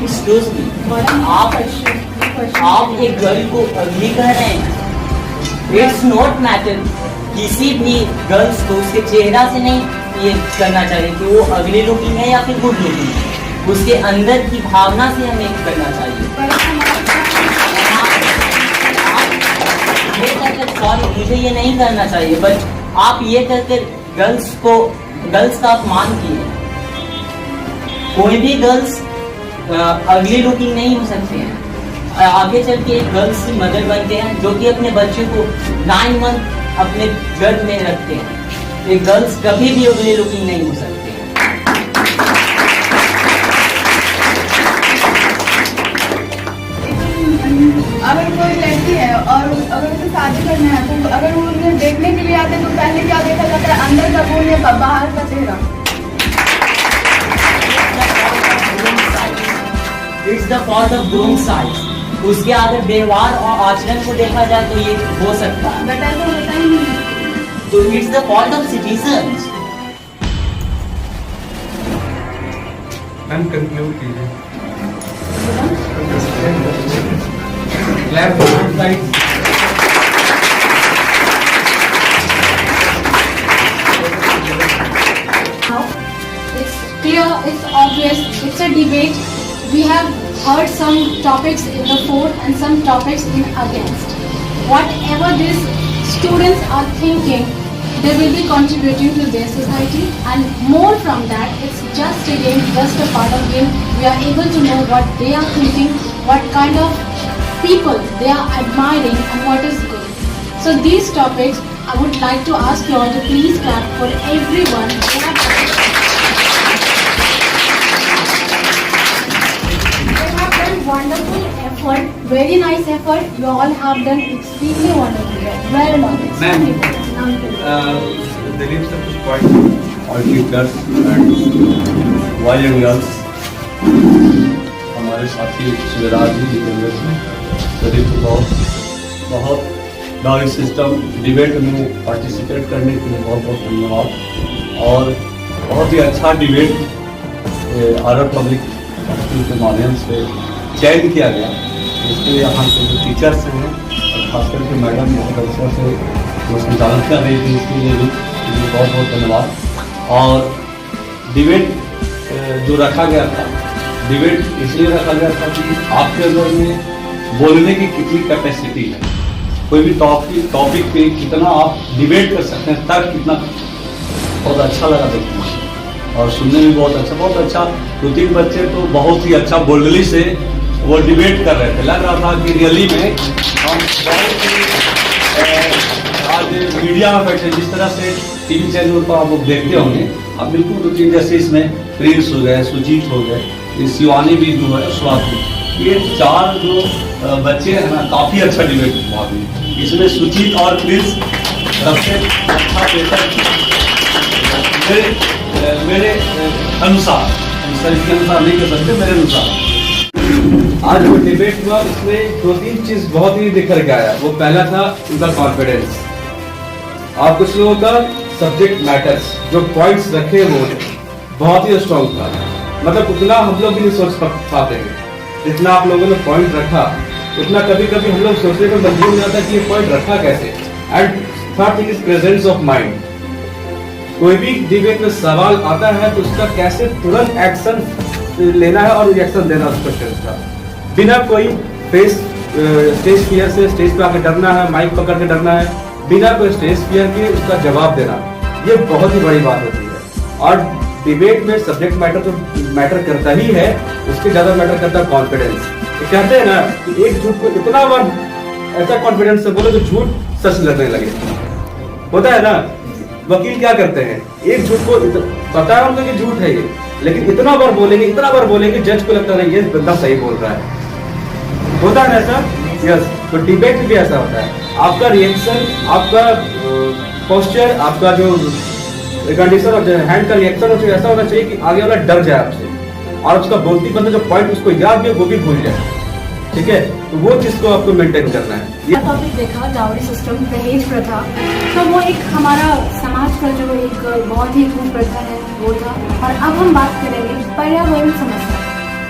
Excuse me, आप एक गर्ल को अगली कह रहे हैं? इट्स नॉट मैटर, किसी भी गर्ल्स को उसके चेहरा से नहीं ये करना चाहिए कि वो अगली लुकिंग है या फिर गुड लुकिंग है, उसके अंदर की भावना से हमें करना चाहिए। ये कहकर सॉरी मुझे ये नहीं करना चाहिए, बट आप ये कहकर गर्ल्स का अपमान किए। कोई भी गर्ल्स अगली लुकिंग नहीं हो सकते हैं, आगे चल के एक गर्ल्स की मदर बनते हैं जो कि अपने बच्चे को 9 मंथ अपने गर्भ में रखते हैं। एक गर्ल्स कभी भी अगली लुकिंग नहीं हो सकते हैं। अगर कोई लड़की है और अगर उसे शादी करना है तो अगर वो उन्हें देखने के लिए आते हैं तो पहले क्या देखा जाता है? अंदर का गुण या बाहर का चेहरा। It's the fault of groom side. उसके अगर व्यवहार और आचरण को देखा जाए तो ये हो सकता है, बट ऐसा होता ही नहीं। तो it's the fault of citizens. Ma'am conclude कीजिए। clap for both sides. Now, it's clear, it's obvious, it's a debate. We have heard some topics in the for and some topics in against. Whatever these students are thinking, they will be contributing to their society, and more from that, it's just a game, just a part of game. We are able to know what they are thinking, what kind of people they are admiring, and what is good. So these topics, I would like to ask you all to please clap for everyone. They have done wonderful effort, very nice effort. You all have done extremely wonderful. Well done. Extremely well. Dilip sir, कुछ point all teachers and boys and girls, हमारे साथी शिवराज जी, जितेंद्र जी, प्रदीप बहुत इस सिस्टम डिबेट में पार्टिसिपेट करने के लिए बहुत बहुत धन्यवाद। और बहुत ही अच्छा डिबेट आरआर पब्लिक स्कूल के माध्यम से चयन किया गया। इसलिए यहाँ के जो टीचर्स हैं और खास करके मैडम बहुत अच्छा से वो संचालन कर रही थी, इसके लिए भी बहुत बहुत धन्यवाद। और डिबेट जो रखा गया था, डिबेट इसलिए रखा गया था कि आपके अंदर में बोलने की कितनी कैपेसिटी है, कोई भी टॉपिक पे कितना आप डिबेट कर सकते हैं, तर्क कितना। बहुत अच्छा लगा देखने में और सुनने में बहुत अच्छा। 2-3 बच्चे तो बहुत ही अच्छा बोल्डली से वो डिबेट कर रहे थे। लग रहा था कि रियली में हम बहुत ही आज मीडिया में बैठे, जिस तरह से टीवी चैनल पर आप लोग देखते होंगे, अब बिल्कुल रूटीन जैसे इसमें प्रिंस हो गए, सुजीत हो गए, शिवानी भी जो है, स्वाति, ये 4 जो बच्चे हैं ना, काफ़ी अच्छा डिबेट हुआ। इसमें सुजीत और प्रिंस सबसे अच्छा बेहतर मेरे अनुसार, इसके अनुसार नहीं कर सकते, मेरे अनुसार। आज जो डिबेट हुआ उसमें 2-3 चीज बहुत ही निखर के आया। वो पहला था उनका कॉन्फिडेंस। आप कुछ लोगों का सब्जेक्ट मैटर्स, जो पॉइंट्स रखे वो बहुत ही स्ट्रॉन्ग था। मतलब उतना हम लोग भी नहीं सोच पाते हैं, जितना आप लोगों ने पॉइंट रखा उतना कभी कभी हम लोग सोचने पर मजबूर हो जाता है कि ये पॉइंट रखा कैसे। And third thing is presence of mind. कोई भी डिबेट में सवाल आता है तो उसका कैसे तुरंत एक्शन लेना है और रिएक्शन देना उस क्वेश्चन का, बिना कोई स्टेज फियर से, स्टेज पे आके डरना है, माइक पकड़ के डरना है, बिना कोई स्टेज फियर के उसका जवाब देना, ये बहुत ही बड़ी बात होती है। और डिबेट में सब्जेक्ट मैटर तो मैटर करता ही है, उसके ज्यादा मैटर करता है कॉन्फिडेंस। कहते हैं ना कि एक झूठ को इतना बार ऐसा कॉन्फिडेंस से बोलो तो झूठ सच लगने लगे। होता है ना, वकील क्या करते हैं, एक झूठ को पता है उनको कि झूठ है ये, लेकिन इतना बार बोलेंगे जज को लगता है ये बंदा सही बोल रहा है। होता है ना ऐसा? यस। तो डिबेट में भी ऐसा होता है, आपका रिएक्शन, आपका पोस्चर, आपका जो कंडीशन और हैंड का रिएक्शन ऐसा होना चाहिए कि आगे वाला डर जाए आपसे और उसका बोलती बंदा जो पॉइंट उसको याद भी है वो भी भूल जाए। ठीक है, तो वो चीज को आपको मेंटेन करना है। ये टॉपिक देखा, डाउरी सिस्टम, दहेज प्रथा, तो वो एक हमारा समाज का जो एक बहुत ही कुप्रथा है वो था। और अब हम बात करेंगे पर्यावरण समस्या।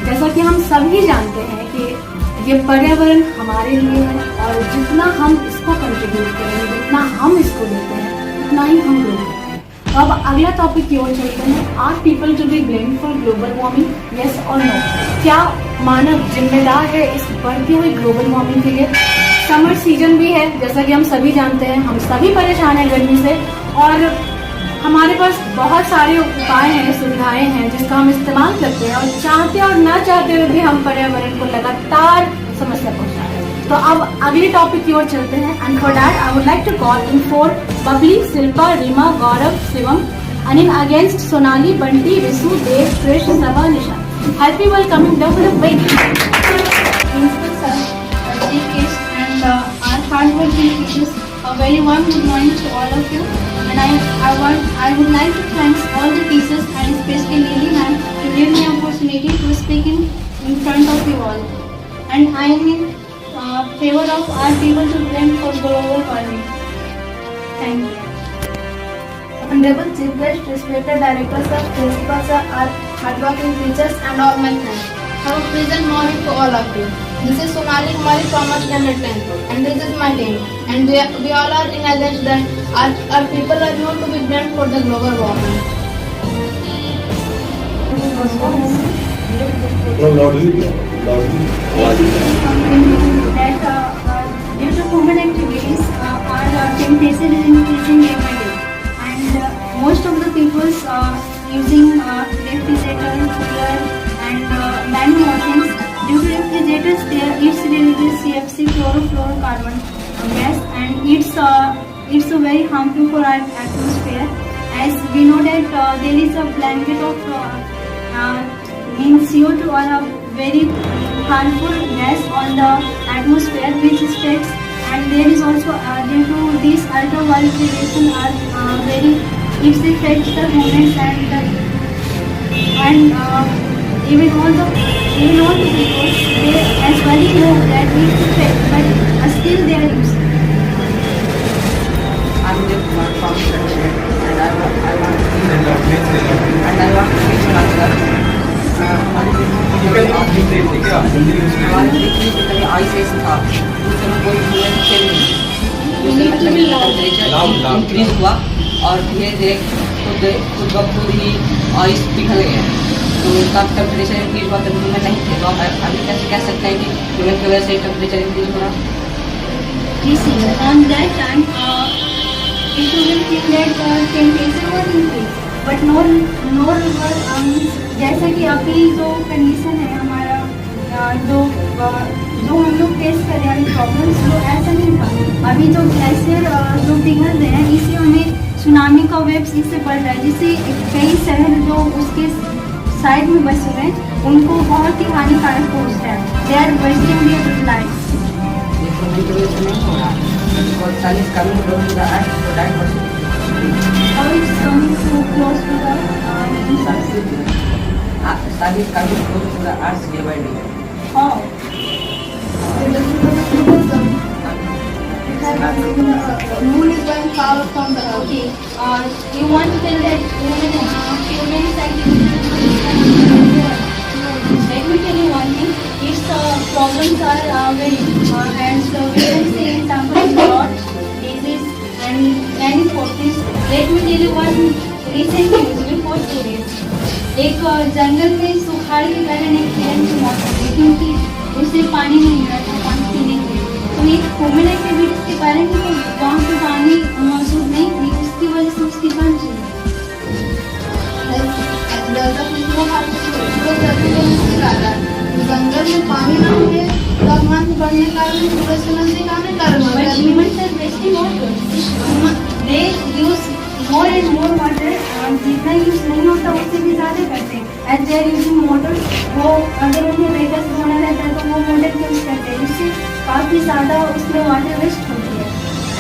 जैसा कि हम सभी जानते हैं कि ये पर्यावरण हमारे लिए है और जितना हम इसको कंट्रीब्यूट करेंगे, जितना हम इसको देते हैं, उतना ही हम ग्रो करेंगे। तो अब अगला टॉपिक की ओर चलते हैं। Are people to be blamed for global warming, yes और नो? क्या मानव जिम्मेदार है इस बढ़ती हुई ग्लोबल वार्मिंग के लिए? समर सीजन भी है, जैसा कि हम सभी जानते हैं, हम सभी परेशान हैं गर्मी से और हमारे पास बहुत सारे उपाय हैं, सुविधाएं हैं जिसका हम इस्तेमाल करते हैं और चाहते और ना चाहते हुए भी हम पर्यावरण को लगातार समस्या पहुंचा रहे हैं। तो अब अगले टॉपिक की ओर चलते हैं। And for that I would like to call in for Babli, Shilpa, Reema, Gaurav, Shivam, and in against Sonali, Banti, Risu, Dev, Krish, Sabha, Nisha. Happy welcoming them to the big principal sir, Chief Guest, and our hardworking teachers. A very warm good morning to all of you. And I would like to thank all the teachers and especially Lily ma'am to give me opportunity to speak in front of you all. And I am in favor of our people to blame for global warming. Thank you. Honorable Chief Guest, respected directors, sir, principals, sir, our hardworking teachers, and all my friends. Have a pleasant morning to all of you. This is Sonali Kumari from our standard 10, and this is my team. And we all are in against that our people are not to be blamed for the global warming. Due to human activities, our temperature is increasing day by day, and most of the people using refrigerator, cooler, and many more things. Due to refrigerators, it's releases CFC, chlorofluorocarbon gas, and it's very harmful for our atmosphere. As we know that there is a blanket of CO2 or a very harmful gas on the atmosphere which affects, and there is also due to this ultraviolet radiation it affects the humans and even all the people they as well know that it affects, but still they are using. I'm the one from Shakshir, and I want to teach myself. Ice था उसमें कोई इंक्रीज हुआ और धीरे धीरे खुद ब खुद ही आइस पिघल गया, तो उसका टेम्परेचर इंक्रीज हुआ तब में नहीं थे। तो अभी कैसे कह सकते हैं कि ह्यूमन की वजह से टेम्परेचर इंक्रीज हो रहा? On that time, people will think that temperature was increased, but no जैसा कि अभी जो कंडीशन है हमारा जो हम लोग फेस कर रहे हैं प्रॉब्लम्स, वो ऐसा नहीं था। अभी जो ग्लेशियर जो पिघल रहे हैं इससे हमें सुनामी का वेव्स इससे बढ़ रहा है, जिससे कई शहर जो उसके साइड में बसे हुए हैं उनको बहुत ही हानिकारक पहुँचता है। They are wasting their life. How it's coming so close to the sun is coming close to the earth day by day. how? Moon is going far from the earth. Okay. You want to tell that human let me tell you one thing. Its problems are very and so we can say example drought, disease and many forces. Let me tell you one recent news before 2 days. एक जंगल में सुखाड़ के कारण एक हिरन की मौत हो गई क्योंकि उसे पानी नहीं मिला था पानी पीने के लिए। तो एक ह्यूमन एक्टिविटीज के कारण तो वहाँ पे पानी मौजूद नहीं थी, उसकी वजह से उसकी बन गई। जंगल में पानी ना मिले तापमान बढ़ने का कारण सूरज के नजदीक आने का कारण But humans are wasting water. They use more and more water. जितना यूज नहीं होता उससे भी ज़्यादा करते हैं। As they are using motors, वो अगर उन्हें वेहिकल्स धोना रहता है तो वो मोटर यूज करते हैं, इससे काफ़ी ज़्यादा उसमें वाटर वेस्ट होती है।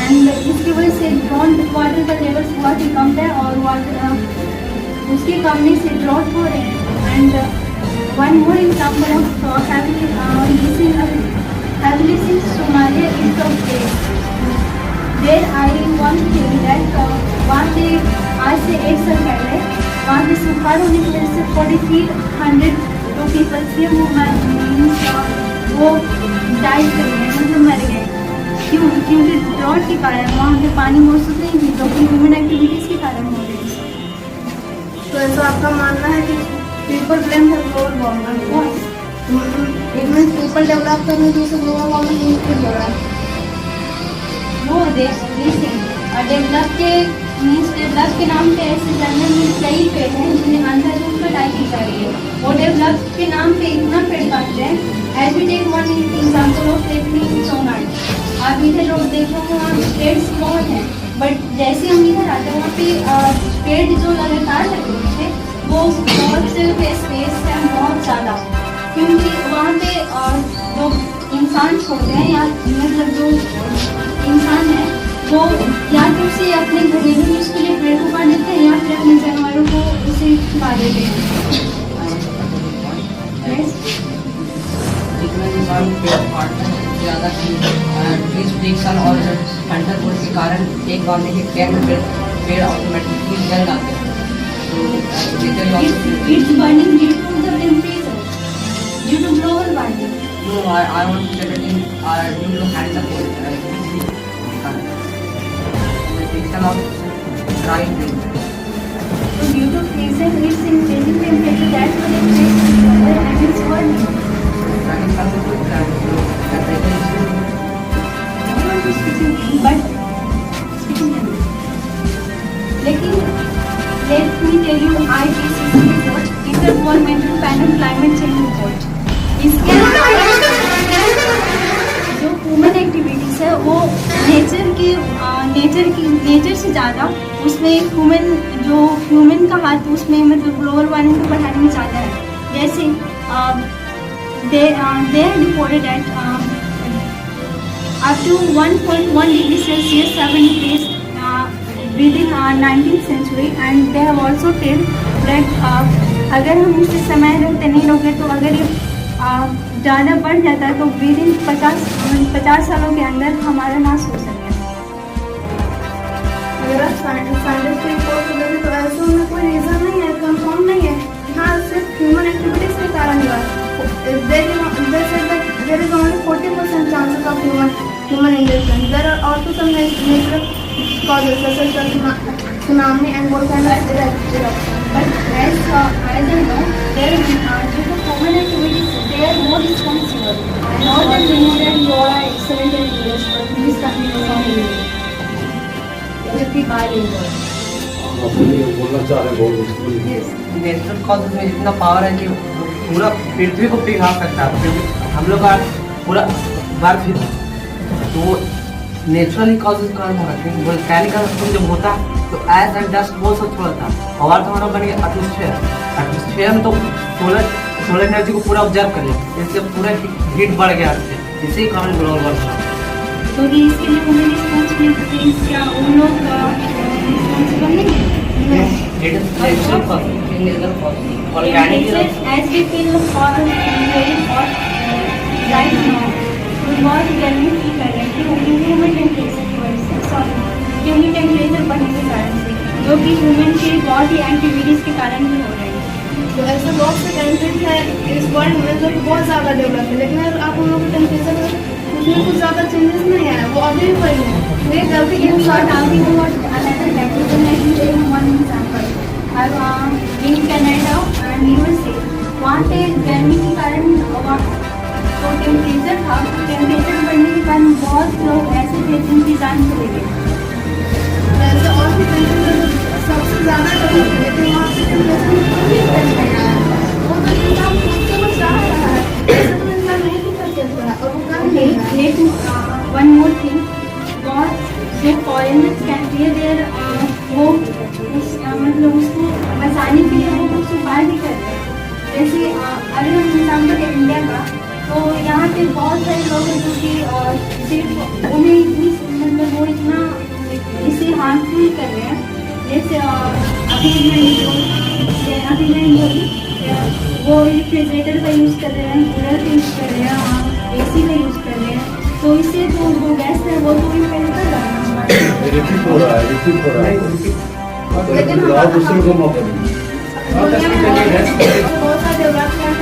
एंड इसकी वजह से ग्राउंड वाटर का लेवल्स बहुत ही कम है और वाटर उसके कमने से ड्रॉट हो रहे हैं। And one more example of helpless in Somalia is of place there I want to tell that वहाँ पे आज से 1 साल पहले वहाँ पे सुखाड़ होने की वजह से 40 feet 100 पीपल थे वो डाइव कर गए, मतलब मर गए। क्यों? क्योंकि ड्रॉट के कारण वहाँ पे पानी मौजूद नहीं थी, जो कि ह्यूमन एक्टिविटीज़ के कारण हो रही है। तो ऐसा आपका मानना है कि people blame for global warming? It means people develop करने की वजह से ग्लोबल वार्मिंग इंक्रीज हो रहा है। वो डेवलप के नाम पे ऐसे जंगल में कई पेड़ हैं जिन्हें अंधाधुंध कटाई की जा रही है। वो डेवलप के नाम पे इतना पेड़ काटते हैं। As we take one example of Sonali, आप इधर रोड देखो वहाँ पेड़ बहुत हैं, बट जैसे हम इधर आते हैं वहाँ पे पेड़ जो लगातार लगे हुए थे वो बहुत से स्पेस है बहुत ज़्यादा, क्योंकि वहाँ पे जो इंसान छोड़ते हैं या मतलब जो इंसान है वो या तो उसे अपने घरेलू यूज के लिए पेड़ को काट देते हैं या फिर अपने जानवरों को उसे खा देते हैं। जितना इंसान पेड़ काटता है ज़्यादा ट्रीज प्रोटेक्शन और थंडरबोल्ट के कारण एक बार में पेड़ ऑटोमेटिकली जल जाते हैं। तो It's burning due to the temperature, due to global warming. No, I want to tell you, due to hands up, detection of crime rate. So due to freezing, it's increasing temperature. That's what it takes water and it's warming. That is something to But लेकिन let me tell you IPCC report, Intergovernmental Panel Climate Change report. इसके जो ह्यूमन एक्टिविटीज है वो नेचर से ज़्यादा उसमें ह्यूमन का हाथ उसमें मतलब ग्लोबल वार्मिंग को बढ़ाने में ज़्यादा है. जैसे they reported that up to 1.1 degree Celsius have been increased within 19th century, and they have also told that अगर हम इसे समय रहते नहीं रोके तो अगर ये ज़्यादा बढ़ जाता है तो विदिन 50 सालों के अंदर हमारा नाश हो सकता है. अगर आप साइंटिस्ट की रिपोर्ट को देखें तो ऐसा में कोई रीज़न नहीं है, कंफर्म नहीं है. हाँ, सिर्फ ह्यूमन एक्टिविटीज के कारण हुआ है. There is only 40% chances of human engagement. There are also some natural causes such as tsunami and volcanic eruption. But as I know, there is due to human activities, they are more responsible. I know that you know that you are excellent in English, but please continue from English. You keep bilingual. बोलना चाह रहे हैं बहुत. नेचुरल कॉजेज में इतना पावर है कि पूरा पृथ्वी को पिघला सकता है. हम लोग का पूरा बर्फ तो नेचुरली कॉजेज कारण होगा. क्योंकि वोल्केनिक eruption जब होता है तो एस एंड डस्ट बहुत सब छोड़ता है. और तो हमारा बन गया एटमॉस्फेयर में तो सोलर एनर्जी को पूरा ऑब्जर्व कर लिया, इससे पूरा हीट बढ़ गया. इसी कारण ग्लोबल वार्मिंग. तो ये इसके लिए उन्हें रिस्पॉन्सिबिलिटी क्या उन लोग रिस्पॉन्सिबल नहीं है? It is natural cause. Organic as we feel hot, very hot right now, तो बहुत गर्मी फील कर रहे हैं क्योंकि ह्यूमन टेम्परेचर की वजह से, सॉरी ह्यूमन टेम्परेचर बढ़ने के कारण से, जो कि ह्यूमन के बहुत ही एक्टिविटीज़ के कारण ही हो रहे हैं. तो ऐसे बहुत से कंट्रीज है इस वर्ल्ड में जो कि बहुत ज़्यादा डेवलप है, लेकिन अगर आप उन लोगों के टेम्परेचर उसमें कुछ ज़्यादा चेंजेस नहीं आया, वो अभी भी वही है. ये गलती You इंसान are talking about another country, then let me tell you one example. In Canada and USA, वहाँ पे गर्मी के कारण तो टेम्परेचर था, टेम्परेचर बढ़ने के कारण बहुत लोग ऐसे थे जिनकी जान चले गए. ऐसे और भी कंट्रीज है सबसे ज़्यादा डेवलप है, लेकिन वहाँ पे टेम्परेचर वो तो इंसान खुद से कुछ रहा है, ऐसे तो इंसान नहीं भी कर सकता है और वो कर नहीं है. लेकिन वन मोर थिंग, बहुत जो फॉरेनर्स कंट्री है देर वो मतलब उसको बचाने के लिए वो कुछ उपाय भी करते हैं. जैसे अगर हम एग्जाम्पल है इंडिया का, तो यहाँ पे बहुत सारे लोग हैं जो कि सिर्फ उन्हें इतनी मतलब वो इतना इसे हार्मफुल कर रहे हैं. जैसे अभी वो रेफ्रिजरेटर का यूज़ कर रहे हैं, कूलर का यूज़ कर रहे हैं, AC का यूज़ कर रहे हैं. तो इससे तो जो गैस है वो तो इम्पेक्ट कर रहा है. रिपीट हो रहा है. लेकिन दूसरे को मौका दें. बहुत सारे डेवलपमेंट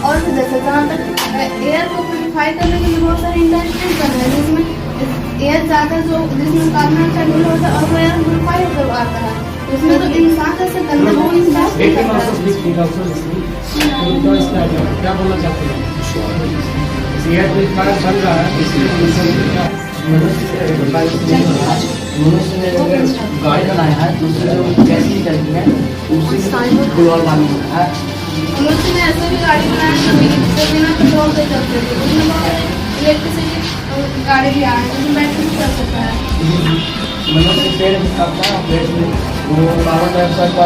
और भी जैसे जहाँ तक एयर को प्योरीफाई करने के लिए बहुत सारे इंडस्ट्रीज बन रहे हैं जिसमें एयर जाता है, जो जिसमें कार्बन डाइऑक्साइड मिल होता है और वो एयर प्योरीफाई होकर आता है. उसमें तो इंसान जैसे गंदा वो इंसान क्या बोलना चाहते हैं? एयर प्योरीफायर चल रहा है, मनुष्य ने अगर गाड़ी बनाया है तो उससे जो गैस निकलती है उससे ग्लोबल वार्मिंग होता है. मनुष्य ने ऐसे भी गाड़ी बनाया जो बिना पेट्रोल से चलते थे, उसमें इलेक्ट्रिसिटी गाड़ी भी आ रही है जिसमें बैटरी भी चल सकता है. मनुष्य पेड़ काटता है, पेड़ में वो कार्बन डाइऑक्साइड का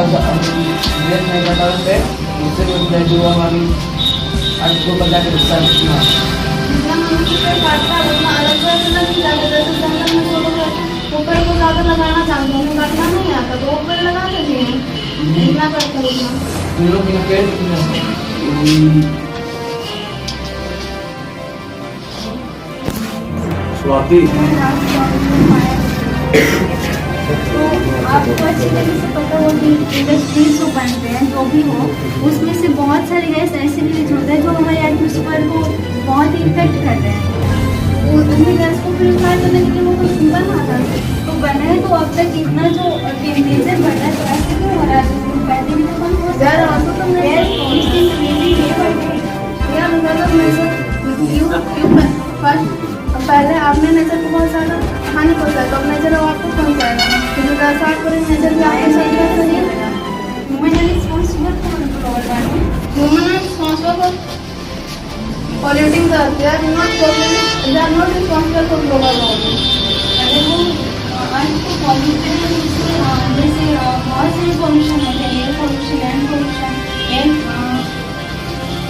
गैस नहीं करता है, उससे ग्लोबल वार्मिंग अर्थ को बचा के रखता है. जितना मनुष्य पेड़ काटता है उतना अलग से नहीं जाता. जैसे जंगल में जो लोग ऊपर को ज़्यादा लगाना चाहते हैं, उन्हें काटना नहीं आता तो ऊपर लगा देते हैं. इतना करते हैं उतना. उन लोग के पेड़ स्वाति तो आपको अच्छी तरीके से पता हो कि इंडस्ट्रीज जो बन रहे हैं जो भी हो, उसमें से बहुत सारे गैस ऐसे रिलीज होते हैं जो हमारे एटमोस्फेयर को बहुत ही इफेक्ट कर रहे हैं। उन्हें गैस को प्यूरिफाई करने के लिए वो तो सिंपल आता है तो बना है। तो अब तक इतना जो टेम्परेचर बढ़ा है तो ऐसे क्यों हो रहा है? तो पहले भी तो कम हो यार also तो मैं इस दिन ये बढ़ गई। यार मतलब नेचर फर्स्ट पहले आपने नेचर को बहुत ज़्यादा हानि पहुँचाया तो अब नेचर आपको पहुँचाएगा। क्योंकि वैसा आप करें नेचर भी आपके साथ क्या करिए। Human are responsible for global warming. Human are responsible for polluting the earth. They are not responsible for global warming. अगर वो अर्थ को पॉल्यूट करें तो उससे जैसे बहुत सारे पॉल्यूशन होते हैं, एयर पॉल्यूशन, लैंड पॉल्यूशन,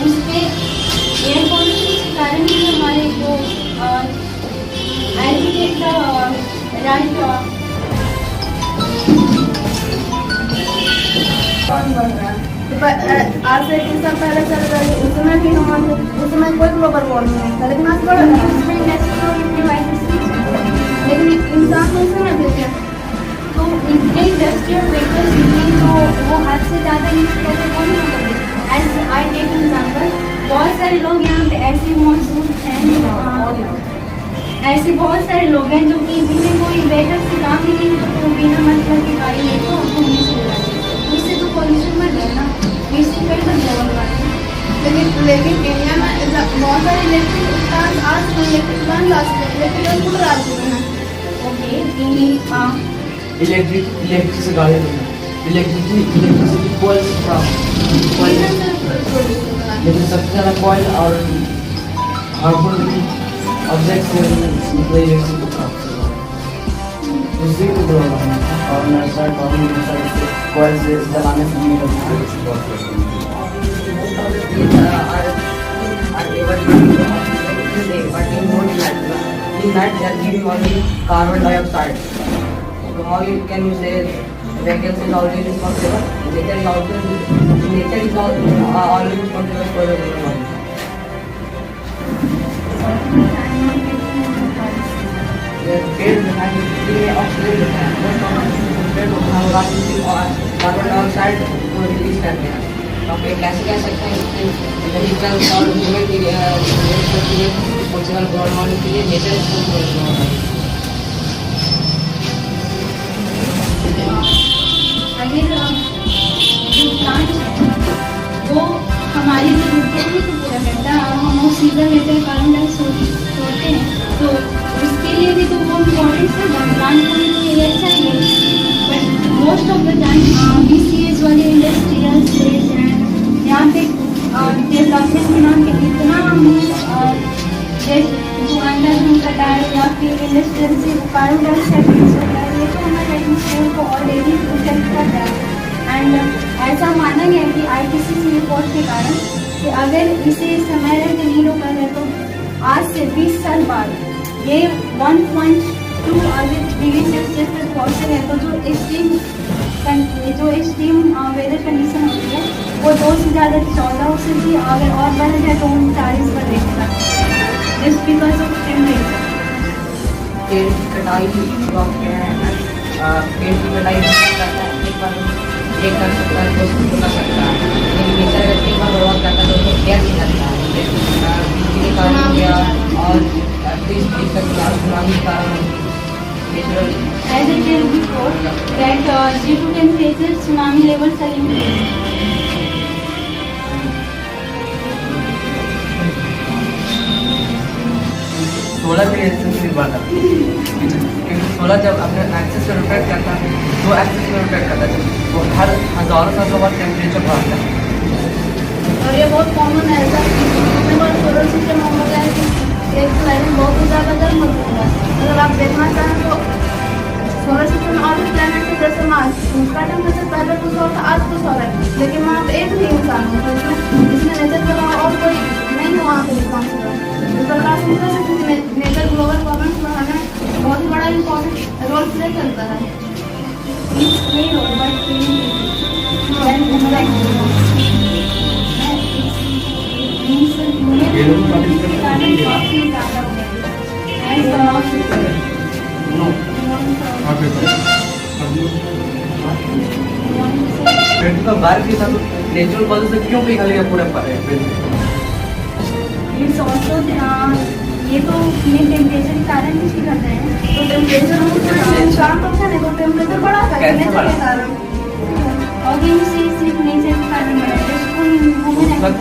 उस पर एयर पॉल्यूशन के कारण ही हमारे जो एजुकेट राइट कौन बन रहा है तो आज से 1 साल पहले चल रही है उसमें भी हम उसमें कोई ग्लोबल वार्मिंग नहीं था लेकिन आज लेकिन इंसान तो उसमें नहीं थे। तो इतने इंडस्ट्रियल व्हीकल्स तो वो हद से ज़्यादा यूज करते कौन नहीं। एज आई टेक एग्जाम्पल, बहुत सारे लोग यहाँ पे ऐसे मौजूद हैं, ऐसे बहुत सारे लोग हैं जो कि जिन्हें कोई बेटर से काम नहीं करते तो बिना मतलब की गाड़ी ले तो घूमने चले जाते हैं। इससे तो पॉल्यूशन बढ़ गया ना, इससे कई तो ग्लोबल वार्मिंग। लेकिन इंडिया में बहुत सारे इलेक्ट्रिक कार्स आज इलेक्ट्रिक वन ला चुके हैं, इलेक्ट्रिक खुद आ चुके हैं। ओके इलेक्ट्रिक से गाड़ी इलेक्ट्रिसिटी कोयल लेकिन सबसे ज़्यादा कोयल और हार्मफुल ऑब्जेक्ट से मतलब इलेक्ट्रिसिटी प्राप्त उसी को जो और नेचुरल प्रॉब्लम कोयल से जलाने से भी carbon dioxide. So how you can you say vehicles is already responsible? Nature is already responsible for the global warming. पेड़ ऑक्सीजन देता है, पेड़ कार्बन डाइऑक्साइड को रिलीज करते हैं। तो आप ये कैसे कह सकते हैं कि व्हीकल्स और ह्यूमन की रिस्पॉन्सिबल ग्लोबल वार्मिंग के लिए नेचर रिस्पॉन्सिबल। अगर जो प्लांट वो हमारी ज़रूरतें भी तो पूरा करता है और हम ऑक्सीजन लेते हैं, कार्बन डाइऑक्साइड छोड़ते हैं, तो उसके लिए भी तो वो इम्पोर्टेंट है। प्लांट को भी तो ये अच्छा ही है, but most of the time BCS वाले इंडस्ट्रियल स्टेट्स हैं यहाँ पे डेवलपमेंट के नाम पे इतना दुकानदार हम कटा है या फिर इंडस्ट्रियल से कार्बन डाइऑक्साइड होता है, ये तो हमारे एटमोस्फेयर को ऑलरेडी इफेक्ट कर रहा है। एंड ऐसा माना गया कि IPCC रिपोर्ट के कारण कि अगर इसे समय रहते नहीं रोका जाए तो आज से 20 साल बाद ये 1.2 डिग्री सेल्सियस तक पहुँचते हैं। तो जो एक्सट्रीम वेदर कंडीशन होती है वो 2 से ज़्यादा 14 हो सकती है, अगर और बढ़ जाए तो 39 पर देख सकते हैं जस्ट बिकॉज ऑफ टेम्परेचर। पेड़ की कटाई पेड़ की कटाई करता है, एक बार ये कर सकता है तो उसको कर सकता है, लेकिन नेचर अगर एक बार बर्बाद करता है तो उसको केयर नहीं करता है। बिजली के कारण हो गया और सुनामी के कारण naturally As I said before, that due to temperature, tsunami levels are increasing. Solar के लिए बात है क्योंकि सोलर जब अपने एक्सेस में रोटेट करता है तो एक्सेस में रोटेट करता है तो हर हज़ारों सालों बाद टेम्परेचर बढ़ता है। और ये बहुत कॉमन है ऐसा अपने पास सोलर सिस्टम हो गया है कि एक प्लैनेट बहुत ही ज़्यादा गर्म होता है। अगर आप देखना चाहें तो सोलर सिस्टम और भी प्लैनेट है जैसे मार्स, उसका टेम्परेचर पहले कुछ और था आज कुछ और है, लेकिन वहाँ पे एक ही इंसान है तो इसमें नेचर के अलावा और कोई नहीं है वहाँ पे रिस्पॉन्सिबल। इस प्रकार से नेचर ग्लोबल वार्मिंग बढ़ाने में बहुत ही बड़ा इम्पोर्टेंट रोल प्ले करता है। It's play role, but when no principal बाहर की था तो नेचुरल कॉलेज से क्यों पिघल गया पूरा पर इट्स ऑल्सो ये तो मेन टेम्परेचर के कारण ही कर रहे हैं। तो टेम्परेचर नुकसान तो है, तो टेम्परेचर बढ़ा था कैसे बढ़ा? के कारण। और ये सिर्फ नेचर के कारण बना है, school women but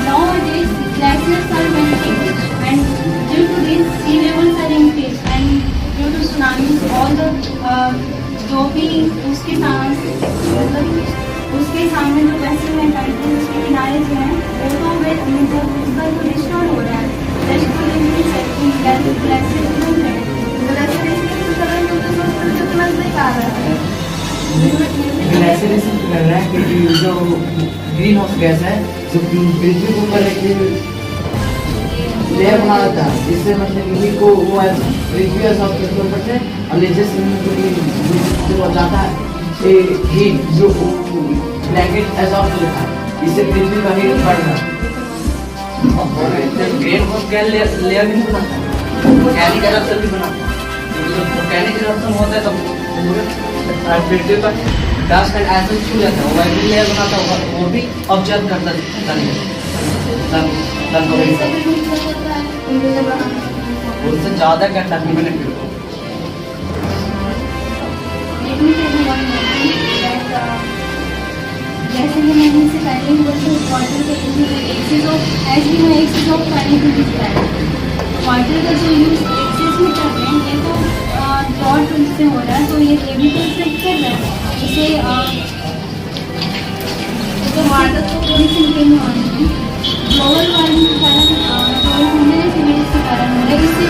nowadays glaciers are melting and due to this sea levels are increased and due to tsunamis all the जो भी उसके सामने जो वैसे में कंट्री उसके किनारे जो हैं वो तो वे उसका तो डिस्ट्रॉय हो रहा है। ग्लेशियरेशन कर रहा है क्योंकि जो ग्रीन हाउस गैस है जो पृथ्वी के ऊपर एक लेयर बना रहता है, जिससे मतलब यूवी को वो पृथ्वी और सब के ऊपर से और लेजर जो जाता है हीट जो ब्लैंकेट एब्जॉर्ब कर लेता है, इससे पृथ्वी का हीट बढ़ रहा है। ग्रीन हाउस गैस लेयर भी नहीं बनाता, वोल्केनिक एरप्शन भी बनाता। वोल्केनिक एरप्शन होता है तब पृथ्वी पर डस्ट एंड एसिड छू जाता है, वही लेयर बनाता होगा, वो भी ऑब्जर्व करता नहीं उससे ज़्यादा घंटा मिनट जैसे कि मैंने इससे पहले ही बोला वाटर का एक्सेस ऑफ पानी को डिस्क्राइब वाटर का जो यूज एक्सेस में कर रहे हैं ये तो ड्रॉट से हो रहा है, तो ये केमिकल से कर रहा है इसे तो वाटर तो थोड़ी सी में होनी है ग्लोबल वार्मिंग के कारण ग्लोबल होने के कारण हो रहा है। इससे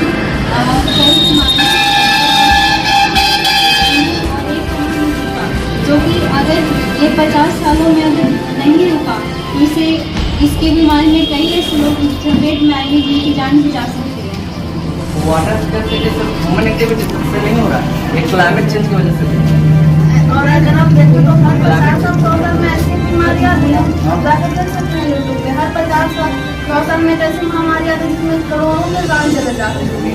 जो कि अगर ये 50 सालों में अगर नहीं रुका तो इसे इसके बीमारी में कई ऐसे लोग पेट में आएंगे जिनकी जान भी जा सकती है। वाटर ह्यूमन एक्टिविटी से नहीं हो रहा है, ये क्लाइमेट चेंज की वजह से। और अगर आप देखो तो हर 50 साल में ऐसी बीमारी आती है, जाकर देख सकते हैं यूट्यूब पे हर 50 साल में ऐसी महामारी आती है जिसमें करोड़ों में जान चले जाते हैं।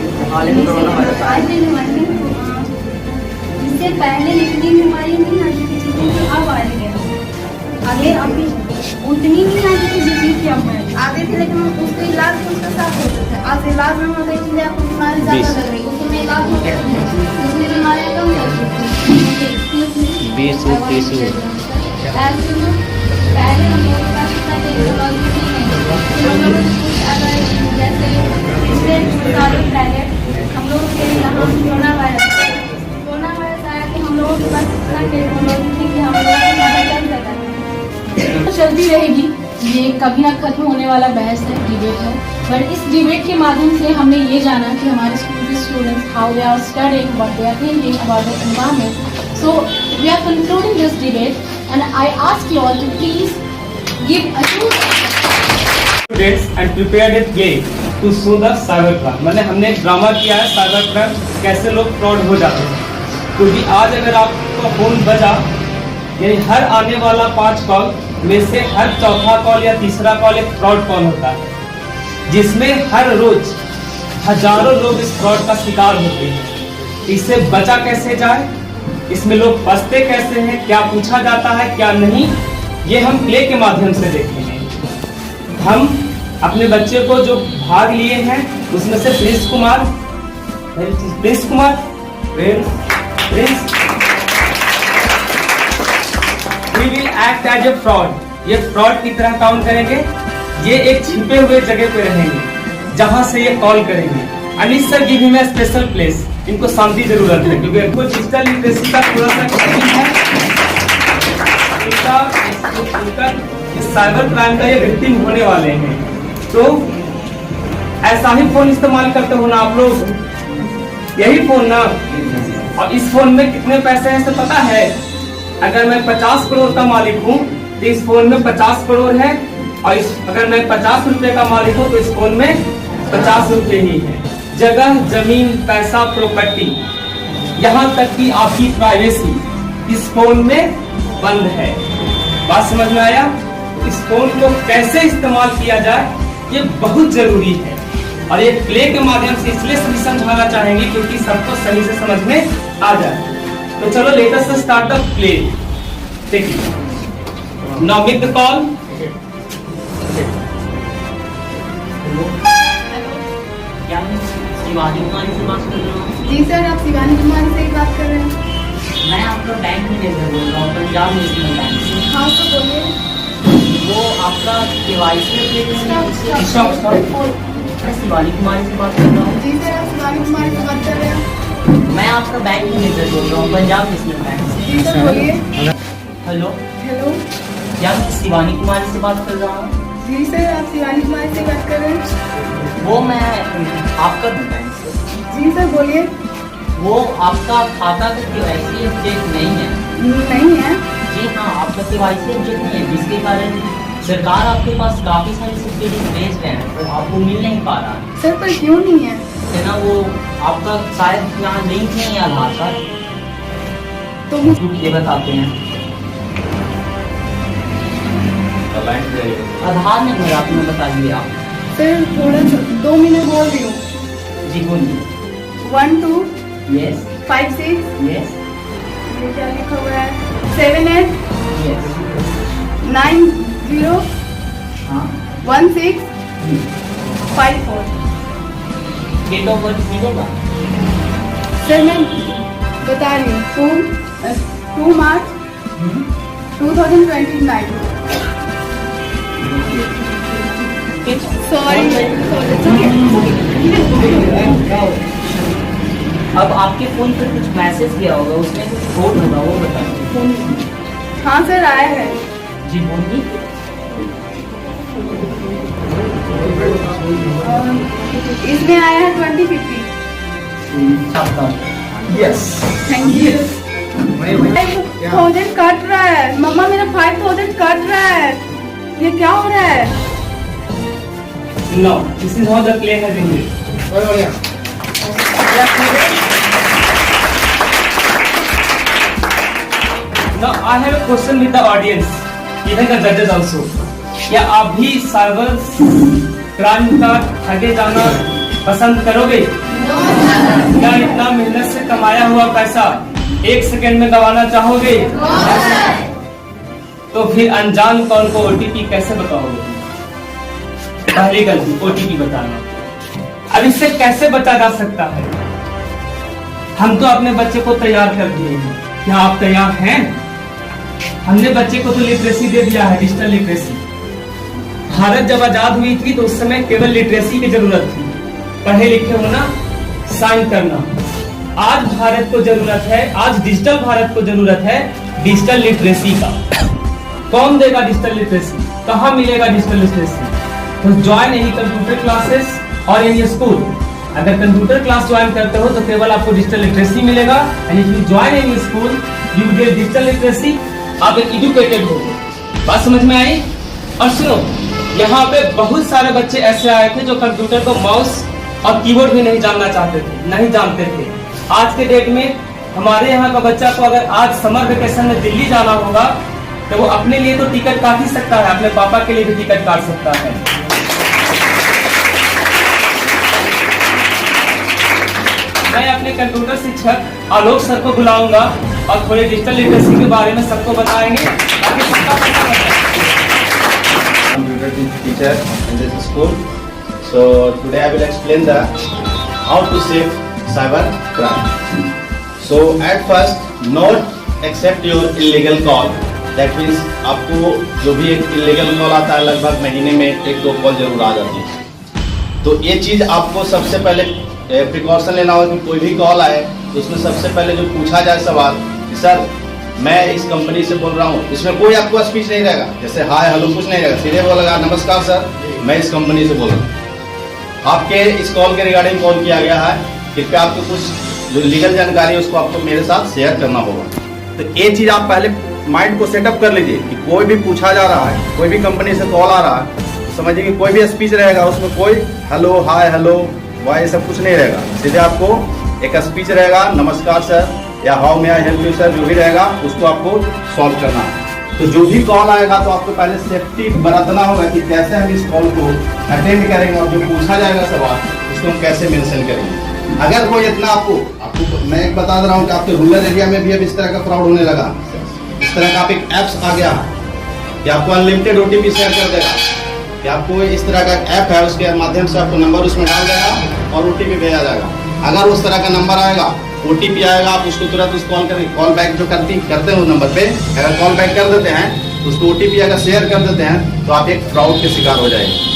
इससे पहले इतनी बीमारी नहीं आती थी जितनी कि अब आ रही है, आगे अभी उतनी नहीं आती थी जितनी कि अब आती थी, लेकिन उसका इलाज उसके साथ होते थे। आज इलाज में मतलब इसलिए आपको बीमारी ज़्यादा लग रही है, उसमें इलाज होते थे, उसमें बीमारियाँ कम लगती थी। पहले हम लोगों के पास इतना टेक्नोलॉजी नहीं है, हम लोग अगर जैसे पिछले सालों पहले हम लोग के यहाँ कोरोना वायरस आया कि हम लोगों के पास इतना टेक्नोलॉजी थी कि हम लोग पता चल सकता था। चलती रहेगी, ये कभी ना खत्म होने वाला बहस है, डिबेट है, पर इस डिबेट के माध्यम से हमने ये जाना कि हमारे स्कूल के students how they are studying, what they are thinking about the environment. So we are concluding this debate and I ask you all to please give a huge students and prepared a play to show the cyber crime। मैंने हमने एक ड्रामा किया है साइबर क्राइम कैसे लोग फ्रॉड हो जाते हैं। क्योंकि आज अगर आपका फोन बजा यानी हर आने वाला 5 कॉल में से हर चौथा कॉल या तीसरा कॉल एक फ्रॉड कॉल होता है, जिसमें हर रोज हजारों लोग इस फ्रॉड का शिकार होते हैं। इससे बचा कैसे जाए, इसमें लोग फंसते कैसे हैं, क्या पूछा जाता है क्या नहीं, ये हम प्ले के माध्यम से देखेंगे। हम अपने बच्चे को जो भाग लिए हैं उसमें से Prince Kumar we will act as a fraud। ये फ्रॉड की तरह काम करेंगे, ये एक छिपे हुए जगह पे रहेंगे जहां से ये कॉल करेंगे। Anish sir give him a special place, इनको शांति जरूरत है क्योंकि इनको डिजिटल लिटरेसी का थोड़ा सा कमी है। इनका साइबर क्राइम का ये विक्टिम होने वाले हैं, तो ऐसा ही फोन इस्तेमाल करते हो ना आप लोग, यही फोन ना। और इस फोन में कितने पैसे हैं इसे पता है? अगर मैं 50 करोड़ का मालिक हूँ तो इस फोन में 50 करोड़ है, और अगर मैं 50 रुपए का मालिक हूँ तो इस फोन में 50 रुपए ही है। जगह, जमीन, पैसा, प्रॉपर्टी, यहाँ तक कि आपकी प्राइवेसी इस फोन में बंद है। बात समझ में आया? इस फोन को कैसे इस्तेमाल किया जाए ये बहुत जरूरी है। और ये प्ले के माध्यम से इसलिए सही समझाना चाहेंगे क्योंकि सबको सही से समझ में आ जाए। तो चलो let us start the play. देखिए, नाउ मेक द कॉल। क्या मैं शिवानी कुमारी से बात कर रहा हूँ? जी सर, आप शिवानी कुमारी से ही बात कर रहे हैं? मैं आपका बैंक मैनेजर बोल रहा हूँ, पंजाब नेशनल बैंक से। हाँ तो बोलिए। वो आपका KYC स्टॉप। मैं शिवानी कुमारी से बात कर रहा हूँ। जी सर, आप शिवानी कुमारी से बात कर रहे हैं? मैं आपका बैंक मैनेजर बोल रहा हूँ, पंजाब नेशनल बैंक से। जी सर, बोलिए। Hello, hello. क्या मैं शिवानी कुमारी से बात कर रहा हूँ? जी सर, आप शिवानी कुमारी से बात कर रहे हैं? वो मैं आपका बैंक से। जी सर, बोलिए। वो आपका खाता का KYC अपडेट नहीं है। नहीं है? जी हाँ, आपका KYC अपडेट नहीं है, जिसके कारण सरकार आपके पास काफी सारी सब्सिडी भेज रहे हैं, तो आपको मिल नहीं पा रहा है। सर पर क्यों नहीं है? है ना, वो आपका शायद यहाँ लिंक नहीं है आधार कार्ड। तो ये बताते हैं आधार नंबर आपने बता दिया आप। सर थोड़ा 2 मिनट बोल रही हूँ। जी बोलिए। 1 2 यस 5 6 यस ये क्या लिखा हुआ है? 7 8 यस 9 0 हाँ 1 6 5 4। डेट ऑफ बर्थ मिलेगा? सर मैं बता रही हूँ 2 मार्च 2029। सॉरी। अब आपके फोन पर कुछ मैसेज गया होगा, उसमें कुछ कोड होगा, वो बताइए। हाँ सर, आया है। जी बोलिए। इसमें आया है 2050। यस। Thank you. 5,000 कट रहा है मम्मा, मेरा 5,000 कट रहा है। ये क्या हो रहा है? No, this is how the play has ended. Now I have a question with the audience, even the judges also. क्या आप भी साइबर क्राइम का ठगे जाना पसंद करोगे? क्या इतना मेहनत से कमाया हुआ पैसा 1 सेकंड में गंवाना चाहोगे? तो फिर अनजान कॉल को OTP कैसे बताओगे? पहली गलती OTP बताना। अब इससे कैसे बचा जा सकता है? हम तो अपने बच्चे को तैयार कर दिए हैं, क्या आप तैयार हैं? हमने बच्चे को तो लिटरेसी दे दिया है, डिजिटल लिटरेसी। भारत जब आजाद हुई थी तो उस समय केवल लिटरेसी की जरूरत थी, पढ़े लिखे होना, साइन करना। आज भारत को जरूरत है, आज डिजिटल भारत को जरूरत है डिजिटल लिटरेसी का। कौन देगा डिजिटल लिटरेसी? कहाँ मिलेगा डिजिटल लिटरेसी? तो ज्वाइन एनी कंप्यूटर क्लासेस और एनी स्कूल। अगर कंप्यूटर क्लास ज्वाइन करते हो तो केवल आपको डिजिटल लिटरेसी मिलेगा, and if you join any school you will get digital literacy. आप एक एजुकेटेड हो। बात समझ में आई? और सुनो, यहाँ पे बहुत सारे बच्चे ऐसे आए थे जो कंप्यूटर को माउस और कीबोर्ड भी नहीं जानना चाहते थे, नहीं जानते थे। आज के डेट में हमारे यहाँ का बच्चा को अगर आज समर वेकेशन में दिल्ली जाना होगा तो वो अपने लिए तो टिकट काट ही सकता है, अपने पापा के लिए भी टिकट काट सकता है। मैं अपने कंप्यूटर शिक्षक आलोक सर को बुलाऊंगा और थोड़े डिजिटल लिटरेसी के बारे में सबको बताएंगे ताकि सबका पता लगे। Computer teacher in this school. So today I will explain the how to save cyber crime. So at first, not accept your illegal call. That means आपको जो भी एक illegal call आता है लगभग महीने में 1-2 कॉल जरूर आ जाती है। तो ये चीज़ आपको सबसे पहले प्रिकॉशन लेना होगा कि कोई भी कॉल आए तो उसमें सबसे पहले जो पूछा जाए सवाल कि सर मैं इस कंपनी से बोल रहा हूँ, इसमें कोई आपको स्पीच नहीं रहेगा, जैसे हाय हेलो कुछ नहीं रहेगा, सीधे बोलेगा नमस्कार सर मैं इस कंपनी से बोल रहा हूँ, आपके इस कॉल के रिगार्डिंग कॉल किया गया है, कृपया आपको कुछ जो लीगल जानकारी है उसको आपको मेरे साथ शेयर करना होगा। तो ये चीज़ आप पहले माइंड को सेटअप कर लीजिए कि कोई भी पूछा जा रहा है, कोई भी कंपनी से कॉल आ रहा है, समझिए कि कोई भी स्पीच रहेगा उसमें कोई हेलो हाय हेलो वाह सब कुछ नहीं रहेगा, सीधे आपको एक स्पीच रहेगा नमस्कार सर या how may I help you sir, जो भी रहेगा उसको आपको सॉल्व करना है। तो जो भी कॉल आएगा तो आपको पहले सेफ्टी बरतना होगा कि कैसे हम इस कॉल को अटेंड करेंगे और जो पूछा जाएगा सवाल उसको हम कैसे मेंशन करेंगे। अगर कोई इतना आपको मैं एक बता दे रहा हूँ कि आपके रूरल एरिया में भी अब इस तरह का फ्रॉड होने लगा। इस तरह का आप एक ऐप्स आ गया कि आपको अनलिमिटेड OTP शेयर कर देगा, कि आपको इस तरह का ऐप है, उसके माध्यम से आपको नंबर उसमें डाल देगा और OTP भेजा जाएगा। अगर उस तरह का नंबर आएगा, OTP आएगा, आप उसको तुरंत उस कॉल करें, कॉल बैक जो करते हैं उस नंबर पे, अगर कॉल बैक कर देते हैं उसको OTP अगर शेयर कर देते हैं तो आप एक फ्रॉड के शिकार हो जाएंगे।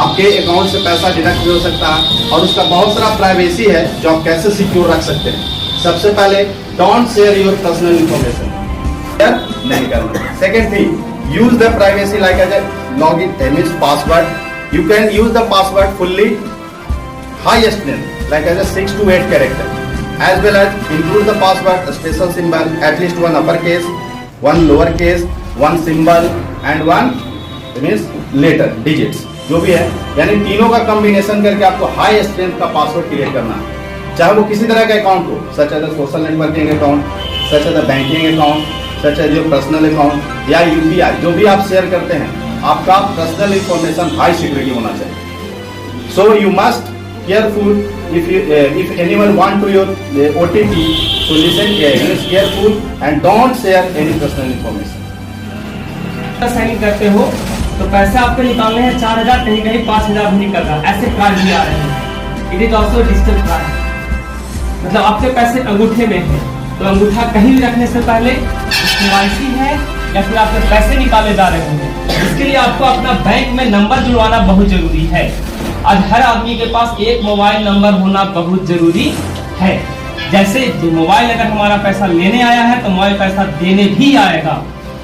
आपके अकाउंट से पैसा डिडक्ट भी हो सकता है और उसका बहुत सारा प्राइवेसी है जो आप कैसे सिक्योर रख सकते हैं। सबसे पहले don't share your personal information, नहीं करना। Second thing, use the privacy like as a login image password. You can use the password fully highest name like as a 6 to 8 character, as well as include the password a special symbol, at least one uppercase, one lowercase, one symbol and one means letter digits जो भी है, यानी तीनों का कॉम्बिनेशन करके आपको हाई स्ट्रेंथ का पासवर्ड क्रिएट करना है। चाहे वो किसी तरह का अकाउंट हो, such as social networking account, such as banking account, such as your personal account या UPI, जो भी आप शेयर करते हैं, आपका पर्सनल इंफॉर्मेशन हाई सिक्योरिटी होना चाहिए। So you must careful if anyone want to your OTP, so listen careful and don't share any personal information. Sign करते हो तो पैसे आपको निकालने हैं 4,000, कहीं कहीं 5,000 भी निकल रहा है, ऐसे कार्ड भी आ रहे हैं। It is also digital card, मतलब आपके पैसे अंगूठे में है तो अंगूठा कहीं भी रखने से पहले KYC है या फिर आपके पैसे निकाले जा रहे होंगे, इसके लिए आपको अपना बैंक में नंबर जुड़वाना बहुत जरूरी है। आज हर आदमी के पास एक मोबाइल नंबर होना बहुत जरूरी है। जैसे मोबाइल अगर हमारा पैसा लेने आया है तो मोबाइल पैसा देने भी आएगा,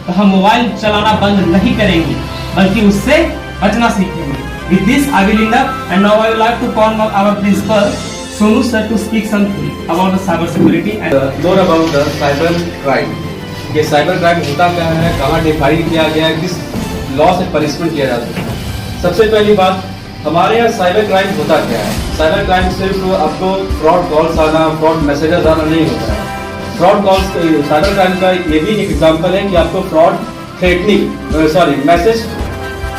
तो हम मोबाइल चलाना बंद नहीं करेंगे बल्कि उससे बचना सीखेंगे। With this I will end up and now I would like to call our principal Sonu sir to speak something about the cyber security and more about the cyber crime. ये साइबर क्राइम होता क्या है, कहाँ डिफाइन किया गया है, किस लॉ से पनिशमेंट किया जा सकता है। सबसे पहली बात, हमारे यहाँ साइबर क्राइम होता क्या है। साइबर क्राइम सिर्फ आपको फ्रॉड कॉल्स आना, फ्रॉड मैसेजेस आना नहीं होता है। फ्रॉड कॉल्स साइबर क्राइम का ये भी एक एग्जांपल है कि आपको fraud message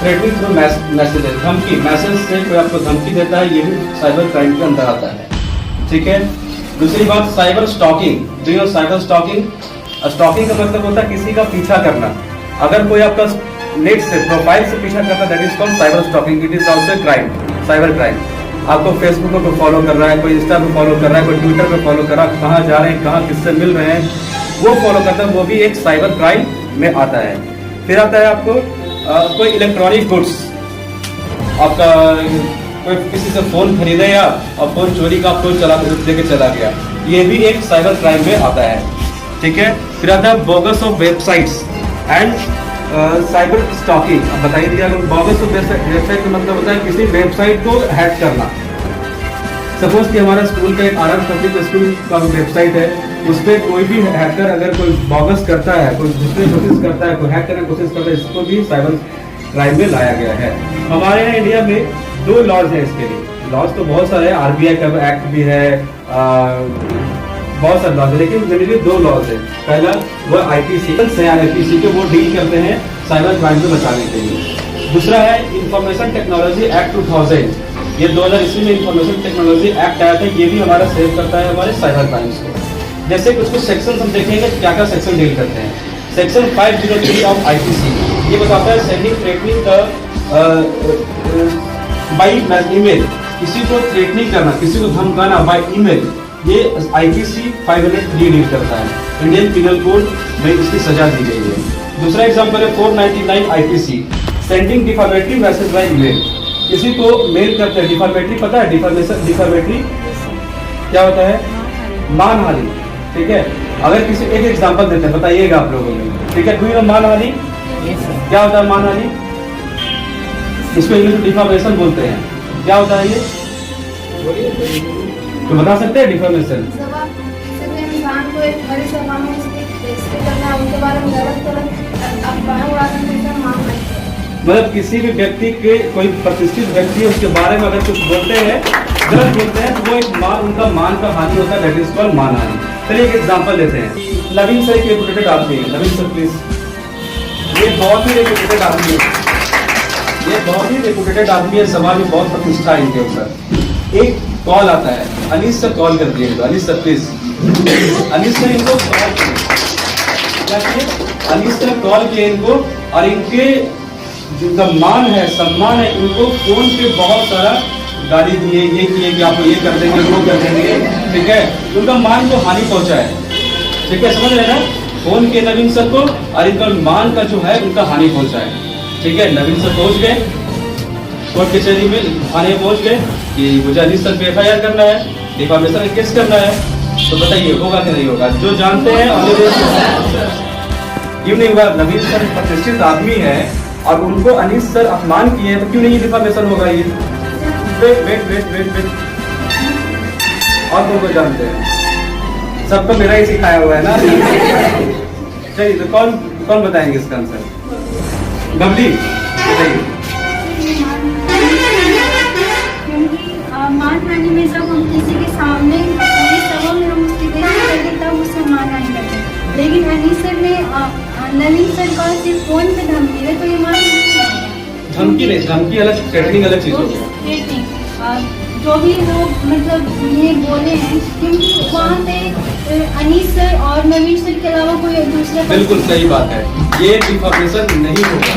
threatening through messages, धमकी मैसेज से कोई आपको धमकी देता है, ये भी साइबर क्राइम के अंदर आता है। ठीक है। दूसरी बात, cyber stalking. Do you know cyber stalking? Stalking का मतलब होता है किसी का पीछा करना। अगर कोई आपका नेट से प्रोफाइल से पीछा करता है, that is called cyber stalking. It is also crime, cyber crime. आपको फेसबुक पे फॉलो कर रहा है, कोई इंस्टा पे फॉलो कर रहा है, कोई ट्विटर पे फॉलो कर रहा है, कहाँ जा रहे हैं, कहाँ किससे मिल रहे हैं, वो फॉलो करता है, वो भी एक साइबर क्राइम में आता है। फिर आता है आपको कोई इलेक्ट्रॉनिक गुड्स, आपका कोई किसी से फोन खरीदे या और फोन चोरी का आपको लेके चला गया, ये भी एक साइबर क्राइम में आता है। ठीक है। फिर आता है bogus of websites and cyber stalking. अब बताइए दिया, बोगस ऑफ वेबसाइट का मतलब होता है किसी वेबसाइट को हैक करना। सपोज कि हमारा स्कूल का एक आरएम पब्लिक स्कूल का वेबसाइट है, उस पर कोई भी हैकर अगर कोई बोगस करता है, कोई दूसरी कोशिश करता है, कोई हैक करने की कोशिश करता है, इसको भी साइबर क्राइम में लाया गया है। हमारे यहाँ इंडिया में 2 लॉज हैं इसके लिए। लॉज तो बहुत सारे हैं, RBI का एक्ट भी है, बहुत सारे लॉज है, लेकिन जनरली 2 लॉज है। पहला वो IPC के वो डील करते हैं साइबर क्राइम को बचाने के लिए। दूसरा है इंफॉर्मेशन टेक्नोलॉजी एक्ट 2000, ये 2000 ईस्वी में इंफॉर्मेशन टेक्नोलॉजी एक्ट आया था, ये भी हमारा सेव करता है हमारे साइबर क्राइम्स को। जैसे कुछ सेक्शन हम देखेंगे क्या क्या सेक्शन डील करते हैं। सेक्शन 503 ऑफ IPC ये बताता है सेंडिंग थ्रेटनिंग बाय ईमेल, किसी को थ्रेटनिंग करना, किसी को धमकाना बाय ईमेल, ये IPC 503 डील करता है। इंडियन पिनल कोड में इसकी सजा दी गई है। दूसरा एग्जांपल है 499 IPC, sending defamatory message by email, किसी को मेल करते हैं डिफामेटरी, पता है डिफामेटरी क्या होता है? मानहानि। ठीक है। अगर किसी एक एग्जांपल देते हैं, बताइएगा आप लोगों ने। ठीक है। डू यू नो मानहानि क्या होता है? मानहानि इसको इंग्लिश में डिफामेशन बोलते हैं। क्या होता है ये? तो बता सकते हैं डिफामेशन? जब आप किसी इंसान को एक बड़ी सभा में इसके करना, उनके बारे में गलत अफवाहें उड़ाना, मतलब किसी भी व्यक्ति के, कोई प्रतिष्ठित व्यक्ति है, उसके बारे में अगर कुछ बोलते हैं, गलत बोलते हैं, तो वो एक उनका मान का हानि होता है, दैट इज कॉल्ड मानहानि। चलिए एक एग्जांपल लेते हैं। नवीन सर एक रेपुटेड आदमी है। नवीन सर प्लीज। ये बहुत ही रेपुटेड आदमी है, ये बहुत ही रेपुटेड आदमी है, समाज में बहुत प्रतिष्ठा है इनके ऊपर। एक कॉल आता है, अनीस सर कॉल कर दिए, Anees sir please, Anees sir इनको कॉल किए, अनीस सर कॉल किए इनको, और इनके जो मान है, सम्मान है, इनको फोन पे बहुत सारा गाली दिए, ये किए कि आपको ये कर देंगे, वो कर देंगे, ठीक है, उनका मान को हानि पहुंचा है, ठीक है, समझ रहे ना, फोन के नवीन सर को, और इनका मान का जो है उनका हानि पहुंचा है, ठीक है। नवीन सर पहुंच गए कोर्ट कचहरी में, थाने पहुंच गए कि मुझे अनीस सर पे FIR करना है, डिफामेशन का केस करना है, तो बताइए होगा कि नहीं होगा? जो जानते हैं क्यों नहीं होगा? नवीन सर प्रतिष्ठित आदमी है और उनको अनीस सर अपमान किए, तो क्यों नहीं डिफामेशन होगा? ये वेट और कौन को जानते हैं? सबको मेरा ही सिखाया हुआ है ना। चलिए, तो कौन बताएंगे इसका आंसर? गबली बताइए। मानहानि में जब हम किसी के सामने पूरी सभा में हम उसकी बेइज्जती करते तब उससे मानहानि करते हैं, लेकिन अनीस सर ने नवीन सर का सिर्फ फोन पे धमकी है, तो ये मानहानि नहीं है। धमकी नहीं, धमकी अलग, थ्रेटनिंग अलग चीज होती है। जो भी वो मतलब ये बोले हैं, क्योंकि वहाँ पे अनीस सर और नवीन सर के अलावा कोई दूसरा, बिल्कुल सही बात है, ये डिफॉर्मेशन नहीं होगा,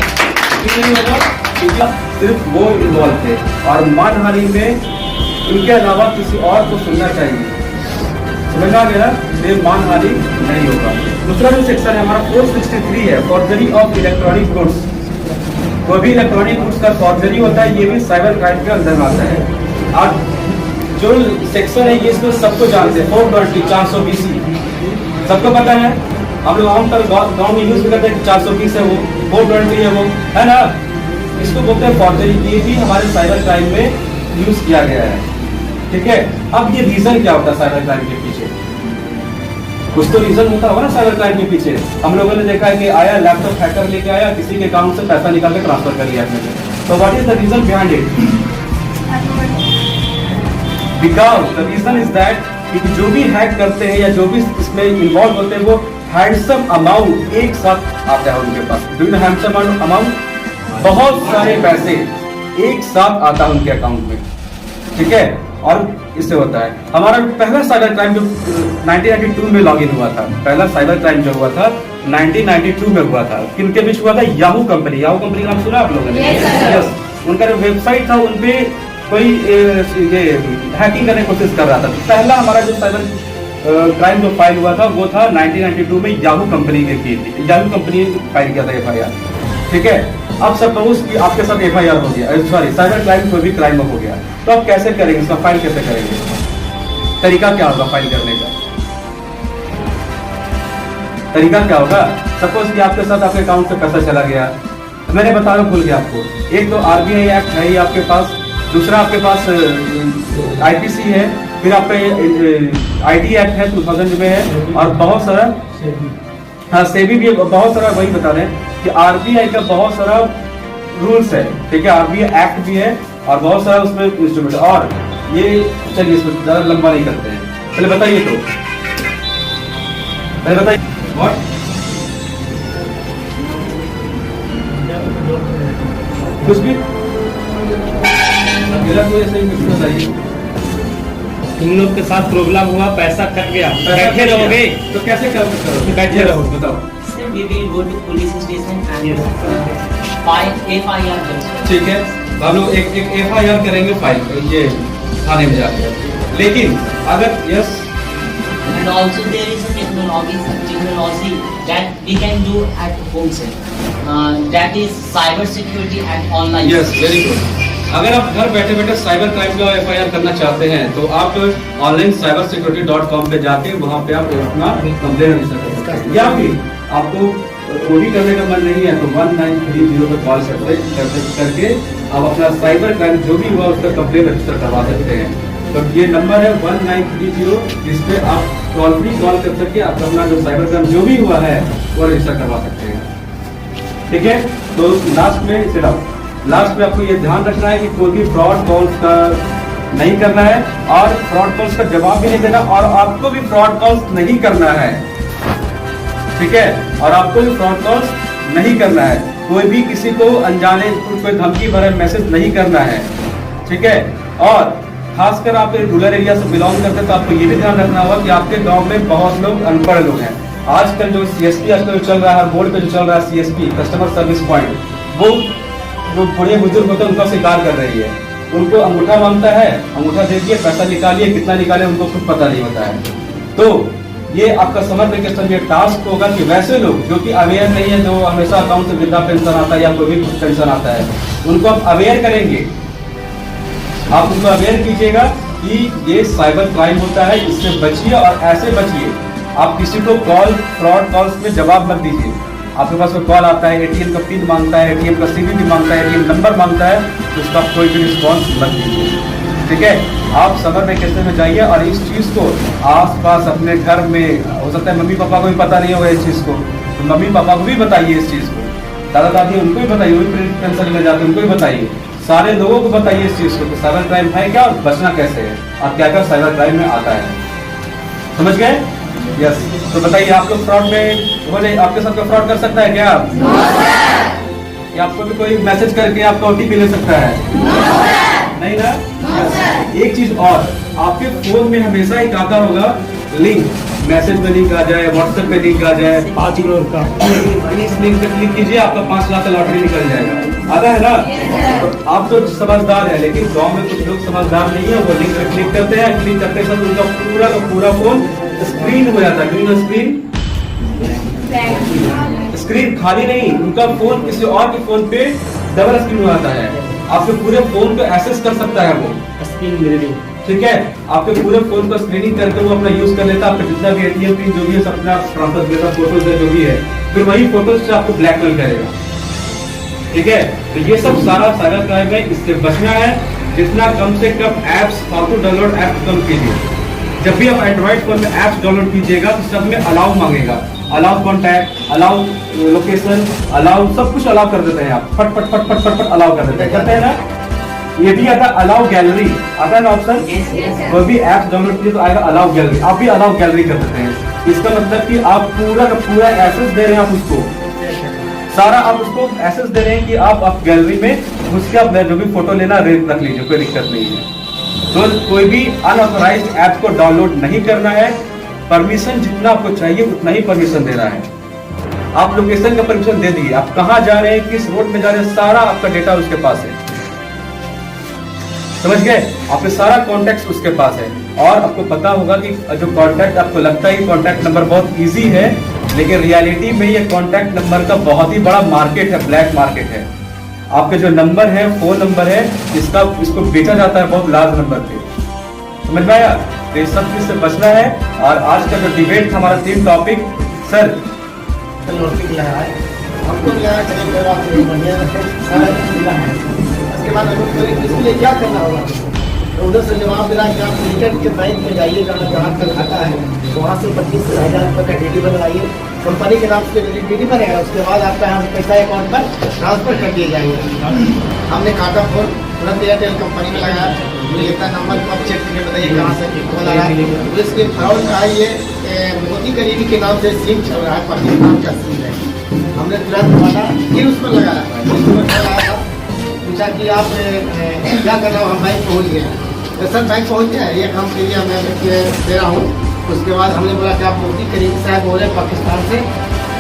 क्यों नहीं होगा? क्योंकि सिर्फ वो इन्वॉल्व थे, और मानहानि में उनके अलावा किसी और को सुनना चाहिए, समझ आ गया? ये मानहानि नहीं होगा। दूसरा जो सेक्शन है हमारा 463 है, फॉर्जरी ऑफ इलेक्ट्रॉनिक गुड्स। कोई भी इलेक्ट्रॉनिक गुड्स का फॉर्जरी होता है, ये भी साइबर क्राइम के अंदर आता है। और जो सेक्शन है ये इसमें सबको जानते हैं, 420 420 सबको पता है। हम लोग आम तौर गाँव में यूज करते हैं, 420 है वो, 420 है वो, है ना? इसको बोलते हैं फॉर्जरी। ये भी हमारे साइबर क्राइम में यूज किया गया है, ठीक है। अब ये रीजन क्या होता है साइबर क्राइम के पीछे? कुछ तो रीजन होता होगा ना साइबर क्राइम के पीछे। हम लोगों ने देखा है कि आया लैपटॉप हैकर लेके आया, किसी के अकाउंट से पैसा निकाल के ट्रांसफर कर लिया आपने, तो what is the reason behind it? Because the reason is that कि जो भी हैक करते हैं या जो भी इसमें इन्वॉल्व होते हैं, वो हैंडसम अमाउंट एक साथ आता है उनके पास। Do you know handsome amount? बहुत सारे पैसे एक साथ आता है उनके अकाउंट में, ठीक है। और इससे होता है हमारा पहला साइबर क्राइम जो 1992 में लॉगिन हुआ था, पहला साइबर क्राइम जो हुआ था 1992 में हुआ था। किनके बीच हुआ था? याहू कंपनी का नाम सुना आप लोगों ने? यस। उनका जो वेबसाइट था उन पे कोई ये हैकिंग करने की कोशिश कर रहा था। पहला हमारा जो साइबर क्राइम जो फाइल हुआ था वो था 1992 में याहू कंपनी के की थी। याहू कंपनी फाइल किया था FIR, ठीक है। अब सपोज कि आपके साथ FIR हो गया, सॉरी साइबर क्राइम कोई भी क्राइम हो गया, तो आप कैसे करेंगे? इसका फाइल कैसे करेंगे? तरीका क्या होगा फाइल करने का? तरीका क्या होगा? सपोज कि आपके साथ आपके अकाउंट से पैसा चला गया, मैंने बताया भूल गया आपको। एक तो RBI एक्ट है ही आपके पास, दूसरा आपके पास IPC है, फिर आपका ID एक्ट है 2000 में है, और बहुत सारा हाँ सेबी भी बहुत सारा, वही बता रहे हैं कि RBI का बहुत सारा रूल्स है, ठीक है। RBI एक्ट भी है और बहुत सारा उसमें इंस्ट्रूमेंट। और ये चलिए इसमें ज्यादा लंबा नहीं करते हैं, पहले बताइए तो पहले बताइए व्हाट कुछ भी मेरा कोई ऐसा ही कुछ बताइए। तुम लोग के साथ प्रॉब्लम हुआ, पैसा कट गया, बैठे रहोगे तो कैसे करोगे? बैठे रहो, बताओ। We will go to police station and file FIR. ठीक है, हम लोग एक FIR करेंगे फाइल ये थाने में जाकर। लेकिन अगर yes And also there is a technology that we can do at home sir. That is cyber security and online. Yes, very good. अगर आप घर बैठे बैठे साइबर क्राइम का FIR करना चाहते हैं तो आप ऑनलाइन cybersecurity.com पे जाके वहाँ पे आप अपना कंप्लेन रजिस्टर कर सकते हैं। या फिर आपको वो भी करने का मन नहीं है तो 1930 पर कॉल करके आप अपना साइबर क्राइम जो भी हुआ उसका कंप्लेन रजिस्टर करवा सकते हैं। तो ये नंबर है 1930, जिस पे आप टोल फ्री कॉल कर सकते हैं, आप अपना जो साइबर क्राइम जो भी हुआ है वो रजिस्टर करवा सकते हैं, ठीक है। तो लास्ट में में आपको ये ध्यान रखना है कि कोई भी फ्रॉड कॉल्स का नहीं करना है, और फ्रॉड कॉल्स का जवाब भी नहीं देना, और आपको भी फ्रॉड कॉल्स नहीं करना है, ठीक है। और आपको भी फ्रॉड कॉल्स नहीं करना है, कोई भी किसी को अनजाने कोई धमकी भरा मैसेज नहीं करना है, ठीक है। और खासकर आप रूरल एरिया से बिलोंग करते हैं तो आपको ये भी ध्यान रखना होगा कि आपके गांव में बहुत लोग अनपढ़ लोग हैं। आजकल जो CSP आजकल चल रहा है, बोर्ड पे जो चल रहा है CSP कस्टमर सर्विस पॉइंट, वो जो बड़े बुजुर्ग होते हैं उनका शिकार कर रही है। उनको अंगूठा मांगता है, अंगूठा दे दिए, पैसा निकालिए, कितना निकाले उनको कुछ पता नहीं होता है। तो ये आपका समर वेकेशन में टास्क होगा कि वैसे लोग जो कि अवेयर नहीं है, जो हमेशा अकाउंट से वृद्धा पेंशन आता है या कोई भी पेंशन आता है, उनको आप अवेयर करेंगे। आप उनको अवेयर कीजिएगा कि ये साइबर क्राइम होता है, इससे बचिए और ऐसे बचिए। आप किसी को कॉल, फ्रॉड कॉल्स में जवाब मत दीजिए। आपके पास कोई कॉल आता है, ATM का पिन मांगता है, ATM का CVV मांगता है, ATM नंबर मांगता है, तो उसका कोई भी रिस्पॉन्स मत दीजिए। ठीक है, आप समर वेकेशन में जाइए और इस चीज़ को आसपास अपने घर में, हो सकता है मम्मी पापा को भी पता नहीं होगा इस चीज़ को, तो मम्मी पापा को भी बताइए इस चीज़ को, दादा दादी उनको भी बताइए, वही पेंशन में जाते उनको भी बताइए, सारे लोगों को बताइए इस चीज़ को कि साइबर क्राइम है क्या और बचना कैसे है और क्या क्या साइबर क्राइम में आता है। समझ गए? यस। तो बताइए, आप लोग फ्रॉड में हो जाए, आपके साथ फ्रॉड कर सकता है क्या आप? या आपको भी कोई मैसेज करके आपका OTP ले सकता है? नहीं ना? एक चीज और, आपके फोन में हमेशा एक आता होगा लिंक, मैसेज में लिंक आ जाए, व्हाट्सएप पे लिंक आ जाए, 5 करोड़ का, इस लिंक पे क्लिक कीजिए, आपका 5 लाख का लॉटरी निकल जाएगा। आता है ना? तो आप तो समझदार है, लेकिन गांव में कुछ लोग समझदार नहीं है, वो लिंक पे क्लिक करते हैं, क्लिक करते समय उनका पूरा का पूरा फोन स्क्रीन हो जाता है। ग्रीन स्क्रीन खाली नहीं, उनका फोन किसी और के फोन पे डबल स्क्रीन हो जाता है। आपके पूरे फोन को एक्सेस कर सकता है वो स्क्रीन मिररिंग। ठीक है, आपके पूरे फोन को स्क्रीनिंग करके वो अपना यूज कर लेता है। आपका जितना भी ATM पिन जो भी है सब अपना ट्रांसफर देता, फोटोज है जो भी है, फिर वही फोटोज से आपको ब्लैकमेल करेगा। ठीक है, तो ये सब सारा साइबर क्राइम है, इससे बचना है। जितना कम से कम एप्स, फालतू डाउनलोड ऐप कम कीजिए। जब भी आप एंड्रॉइड फोन में ऐप्स डाउनलोड कीजिएगा तो सब में अलाउ मांगेगा, allow contact, allow location, allow सब कुछ अलाउ कर देते हैं। आप फट फट फट फट फट फट अलाउ कर देते हैं, करते हैं ना? ये भी आता है अलाउ गैलरी, आता है ना ऑप्शन, कोई भी ऐप डाउनलोड कीजिए तो आएगा अलाउ गैलरी, आप भी अलाउ गैलरी कर देते हैं। इसका मतलब कि आप पूरा का पूरा एक्सेस दे रहे हैं, आप उसको सारा आप उसको एक्सेस दे रहे हैं कि आप गैलरी में उसके आप जो भी फोटो लेना रख लीजिए, कोई दिक्कत नहीं है। तो कोई भी अनऑथराइज्ड ऐप को डाउनलोड नहीं करना है। परमिशन जितना आपको चाहिए उतना ही परमिशन देना है। आप लोकेशन का परमिशन दे दिए, आप कहाँ जा रहे हैं, किस रोड में जा रहे हैं, सारा आपका डेटा उसके पास है। समझ गए? आपके सारा कॉन्टैक्ट उसके पास है। और आपको पता होगा कि जो कॉन्टैक्ट आपको लगता है कि कॉन्टैक्ट नंबर बहुत इजी है, लेकिन रियलिटी में ये कॉन्टैक्ट नंबर का बहुत ही बड़ा मार्केट है, ब्लैक मार्केट है। आपके जो नंबर है, फोन नंबर है, इसको बेचा जाता है बहुत लार्ज नंबर पे। समझ में आया? तो इस सब चीज से बचना है। और आज का जो डिबेट था हमारा 3 टॉपिक, सर हमको बढ़िया उसके बाद इसके लिए क्या करना होगा? तो उधर से जवाब दिला कि आप लिमिटेड के बैंक में जाइए, जहाँ तक खाता है तो वहाँ से 25,000 रुपये का DD बनवाइए, कंपनी के नाम से DD बनेगा। उसके बाद आपका यहाँ पैसा अकाउंट पर ट्रांसफर कर दिए जाएंगे। हमने काटा फोन तुरंत एयरटेल कंपनी में लगाया, इतना नंबर को आप चेक करके बताइए कहाँ से कॉल आ रहा है। पुलिस के फ्रॉड का ये मोदी करीबी के नाम से सिम चल रहा है, पाकिस्तान का सिम है। हमने तुरंत माना, फिर उस पर लगाया, पूछा कि आप क्या कर रहे हो? हम बैंक पहुँच गए। तो सर बैंक पहुँच गया, ये काम के लिए मैं दे रहा हूँ। उसके बाद हमने बोला कि आप मोदी करीबी साहब हो रहे हैं पाकिस्तान से।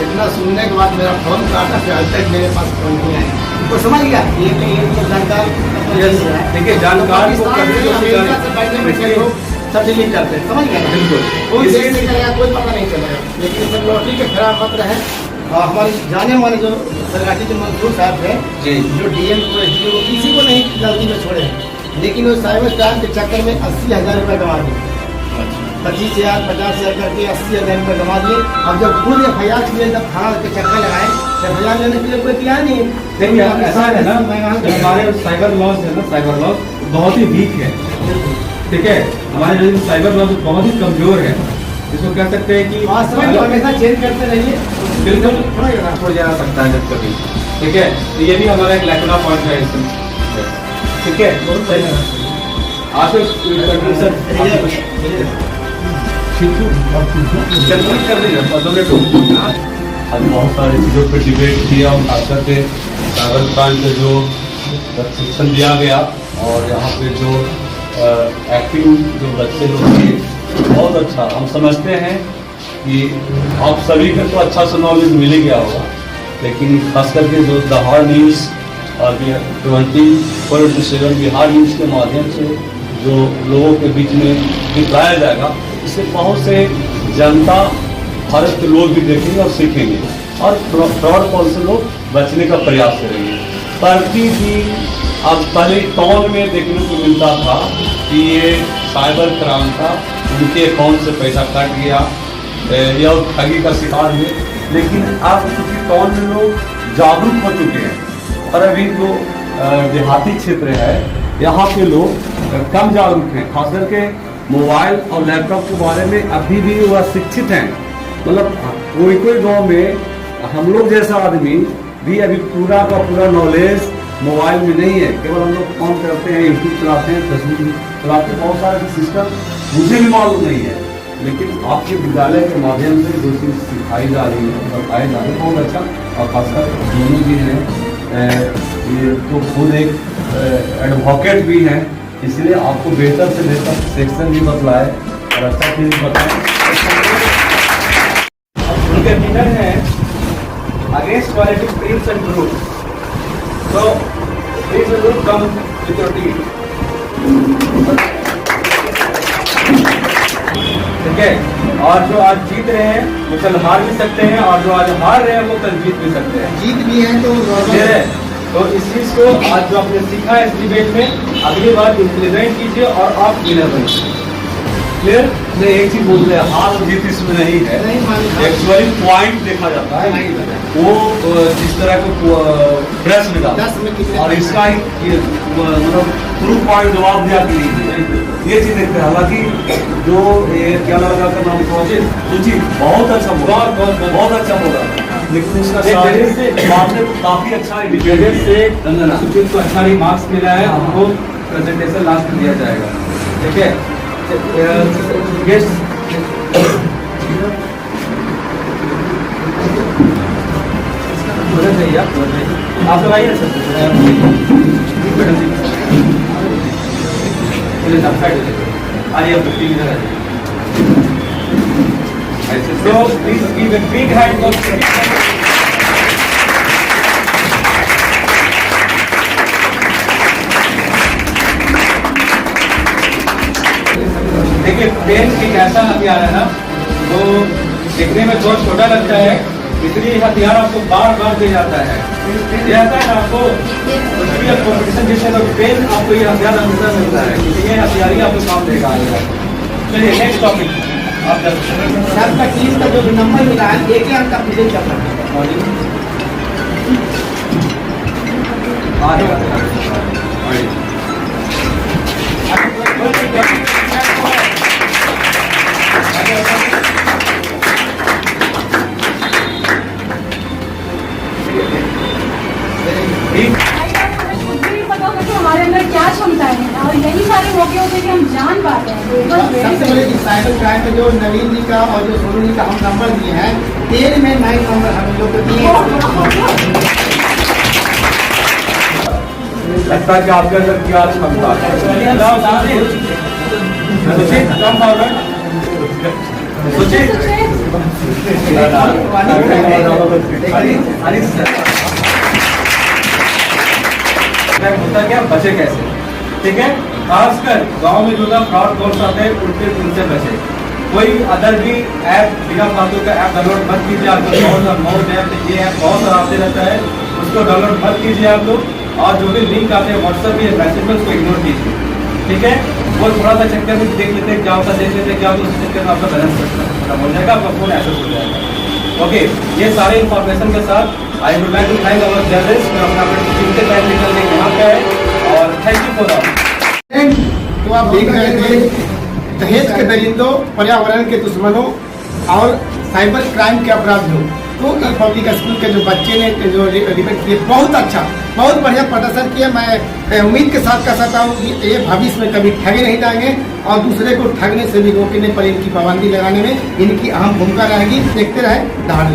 इतना सुनने के बाद मेरा फोन काटा, फिर आज तक मेरे पास फोन नहीं आया। तो समझ गया ये जानकार, देखिए जानकार को सब डिलीट करते हैं। समझ गया? बिल्कुल, कोई देश नहीं चलेगा, कोई पता नहीं चलेगा। लेकिन सब लॉटरी के खराब मत रहे। और हमारे जाने माने जो सरकारी जो मंसूर साहब है, जो DM को किसी को नहीं गलती में छोड़े, लेकिन वो साइबर क्राइम के चक्कर में 80,000 रुपये गंवा दिए। 25,000 50,000 करके 80,000 रुपये गंवा दिए। अब जब खुद FIR के लिए जब थाना के चक्कर लगाए, FIR लेने के लिए कोई तैयार नहीं है। ऐसा है ना, हमारे साइबर लॉज है ना, साइबर लॉज बहुत ही वीक है। ठीक है, हमारे जो साइबर लॉज बहुत ही कमजोर है। इसको कह सकते हैं कि हमेशा चेंज करते रहिए, बिल्कुल छोड़ जा सकता है जब कभी। ठीक है, तो ये भी हमारा एक लैकुना पॉइंट है इसमें। ठीक है, बहुत सही है। आप कर दीजिए। आज बहुत सारी चीज़ों पर डिबेट किया और खास करके साइबर क्राइम पे जो प्रशिक्षण दिया गया और यहाँ पे जो एक्टिव जो बच्चे लोग थे बहुत अच्छा। हम समझते हैं कि आप सभी को तो अच्छा सा नॉलेज मिल ही गया होगा, लेकिन खास करके जो दहाड़ न्यूज़ और 24/7 बिहार न्यूज़ के माध्यम से जो लोगों के बीच में दिखाया जाएगा, इससे बहुत से जनता भारत के लोग भी देखेंगे और सीखेंगे और फ्रॉड कॉल से लोग बचने का प्रयास करेंगे। प्रतिदिन अब पहले टाउन में देखने को मिलता था कि ये साइबर क्राइम था, उनके अकाउंट से पैसा कट गया या ठगी का शिकार हुए, लेकिन अब चूँकि टाउन में लोग जागरूक हो चुके हैं और अभी जो देहाती क्षेत्र है यहाँ पे लोग कम जागरूक हैं, खास करके मोबाइल और लैपटॉप के बारे में अभी भी वह शिक्षित हैं। मतलब कोई कोई गांव में हम लोग जैसा आदमी भी अभी पूरा का पूरा नॉलेज मोबाइल में नहीं है। केवल हम लोग फोन करते हैं, यूट्यूब चलाते हैं, फेसबुक चलाते हैं, बहुत सारे सिस्टम मुझे भी मालूम नहीं है, लेकिन आपके विद्यालय के माध्यम से जो चीज़ सिखाई जा रही है, बताई जा रही है, बहुत अच्छा। और खासकर दोनों भी हैं, ये तो खुद एक एडवोकेट भी हैं, इसलिए आपको बेहतर से बेहतर सेक्शन भी बतलाए और अच्छा चीज़ बताएं। उनके विनर है against quality prints and group. So please will come with your team. ठीक है, और जो आज जीत रहे हैं वो कल हार भी सकते हैं, और जो आज हार रहे हैं वो कल जीत भी सकते हैं। जीत भी है तो इस चीज को आज जो आपने सीखा है इस डिबेट में, अगली बार इम्प्लीमेंट कीजिए और आप विनर बनिए। क्लियर? नहीं, एक चीज बोल रहे हैं, हार जीत इसमें नहीं है, एक्चुअली पॉइंट देखा जाता है, वो जिस तरह को प्रश्न डाला और इसका ही मतलब प्रूफ पॉइंट जवाब दिया कि नहीं, ये चीज देखते हैं। हालांकि जो ये क्या लगा का नाम सूची बहुत अच्छा बोला, बहुत अच्छा बोला, लेकिन उसका आपने काफी अच्छा से सुचित को अच्छा ही मार्क्स मिला है, उनको प्रेजेंटेशन लास्ट में दिया जाएगा। ठीक है, गेस्ट चाहिए आप लोग आइए सर, आइए please give a big hand. देखिए, पेन एक ऐसा हथियार है ना, जो दिखने में बहुत छोटा लगता है, इसलिए हथियार आपको बार बार दिया जाता है। ये आता है ना आपको कॉम्पिटिशन जिससे तो पेन आपको ये हथियार हमेशा मिलता है, ये हथियार ही आपको काम देगा। चलिए नेक्स्ट टॉपिक, आप सर का टीम का जो नंबर मिला है, एक अंक का प्रेजेंट करना है। हमारे अंदर क्या क्षमताएं हैं, और यही सारे मौके होते हैं कि हम जान पाते हैं। सबसे पहले साइबर क्राइम में जो नवीन जी का और जो सोनू जी का हम नंबर दिए हैं, 13 में 9 नंबर हम लोग को दिए। लगता है कि आपके अंदर क्या क्षमता है। होता क्या, बचे कैसे? ठीक है, खासकर गांव में जो ना फ्रॉड कॉल्स आते हैं उनसे बचे। कोई अदर भी ऐप बिना फालतू का ऐप डाउनलोड मत कीजिए। आपको बहुत ऐप, ये ऐप बहुत सारा आते रहता है, उसको डाउनलोड मत कीजिए आप लोग। और जो भी लिंक आते हैं व्हाट्सएप या मैसेज में, उसको इग्नोर कीजिए। ठीक है, वो थोड़ा सा चक्कर में देख लेते हैं क्या होता है, देख लेते हैं क्या होता है, उस चक्कर में आपका बैलेंस खत्म हो जाएगा, आपका फोन एक्सेस हो जाएगा। ओके, ये सारे इन्फॉर्मेशन के साथ I would like to thank our journalist जो अपना कीमती टाइम निकलने के यहाँ पे है, और थैंक यू फॉर दैट। तो आप देख रहे थे दहेज के दरिंदों, पर्यावरण के दुश्मनों और साइबर क्राइम के अपराधियों। तो ई पब्लिक स्कूल के जो बच्चे ने जो डिबेट किए, बहुत अच्छा, बहुत बढ़िया प्रदर्शन किया। मैं उम्मीद के साथ कह सकता हूँ कि ये भविष्य में कभी ठगे नहीं जाएंगे और दूसरे को ठगने से भी रोकने पर इनकी पाबंदी लगाने में इनकी अहम भूमिका रहेगी। देखते रहे दहाड़।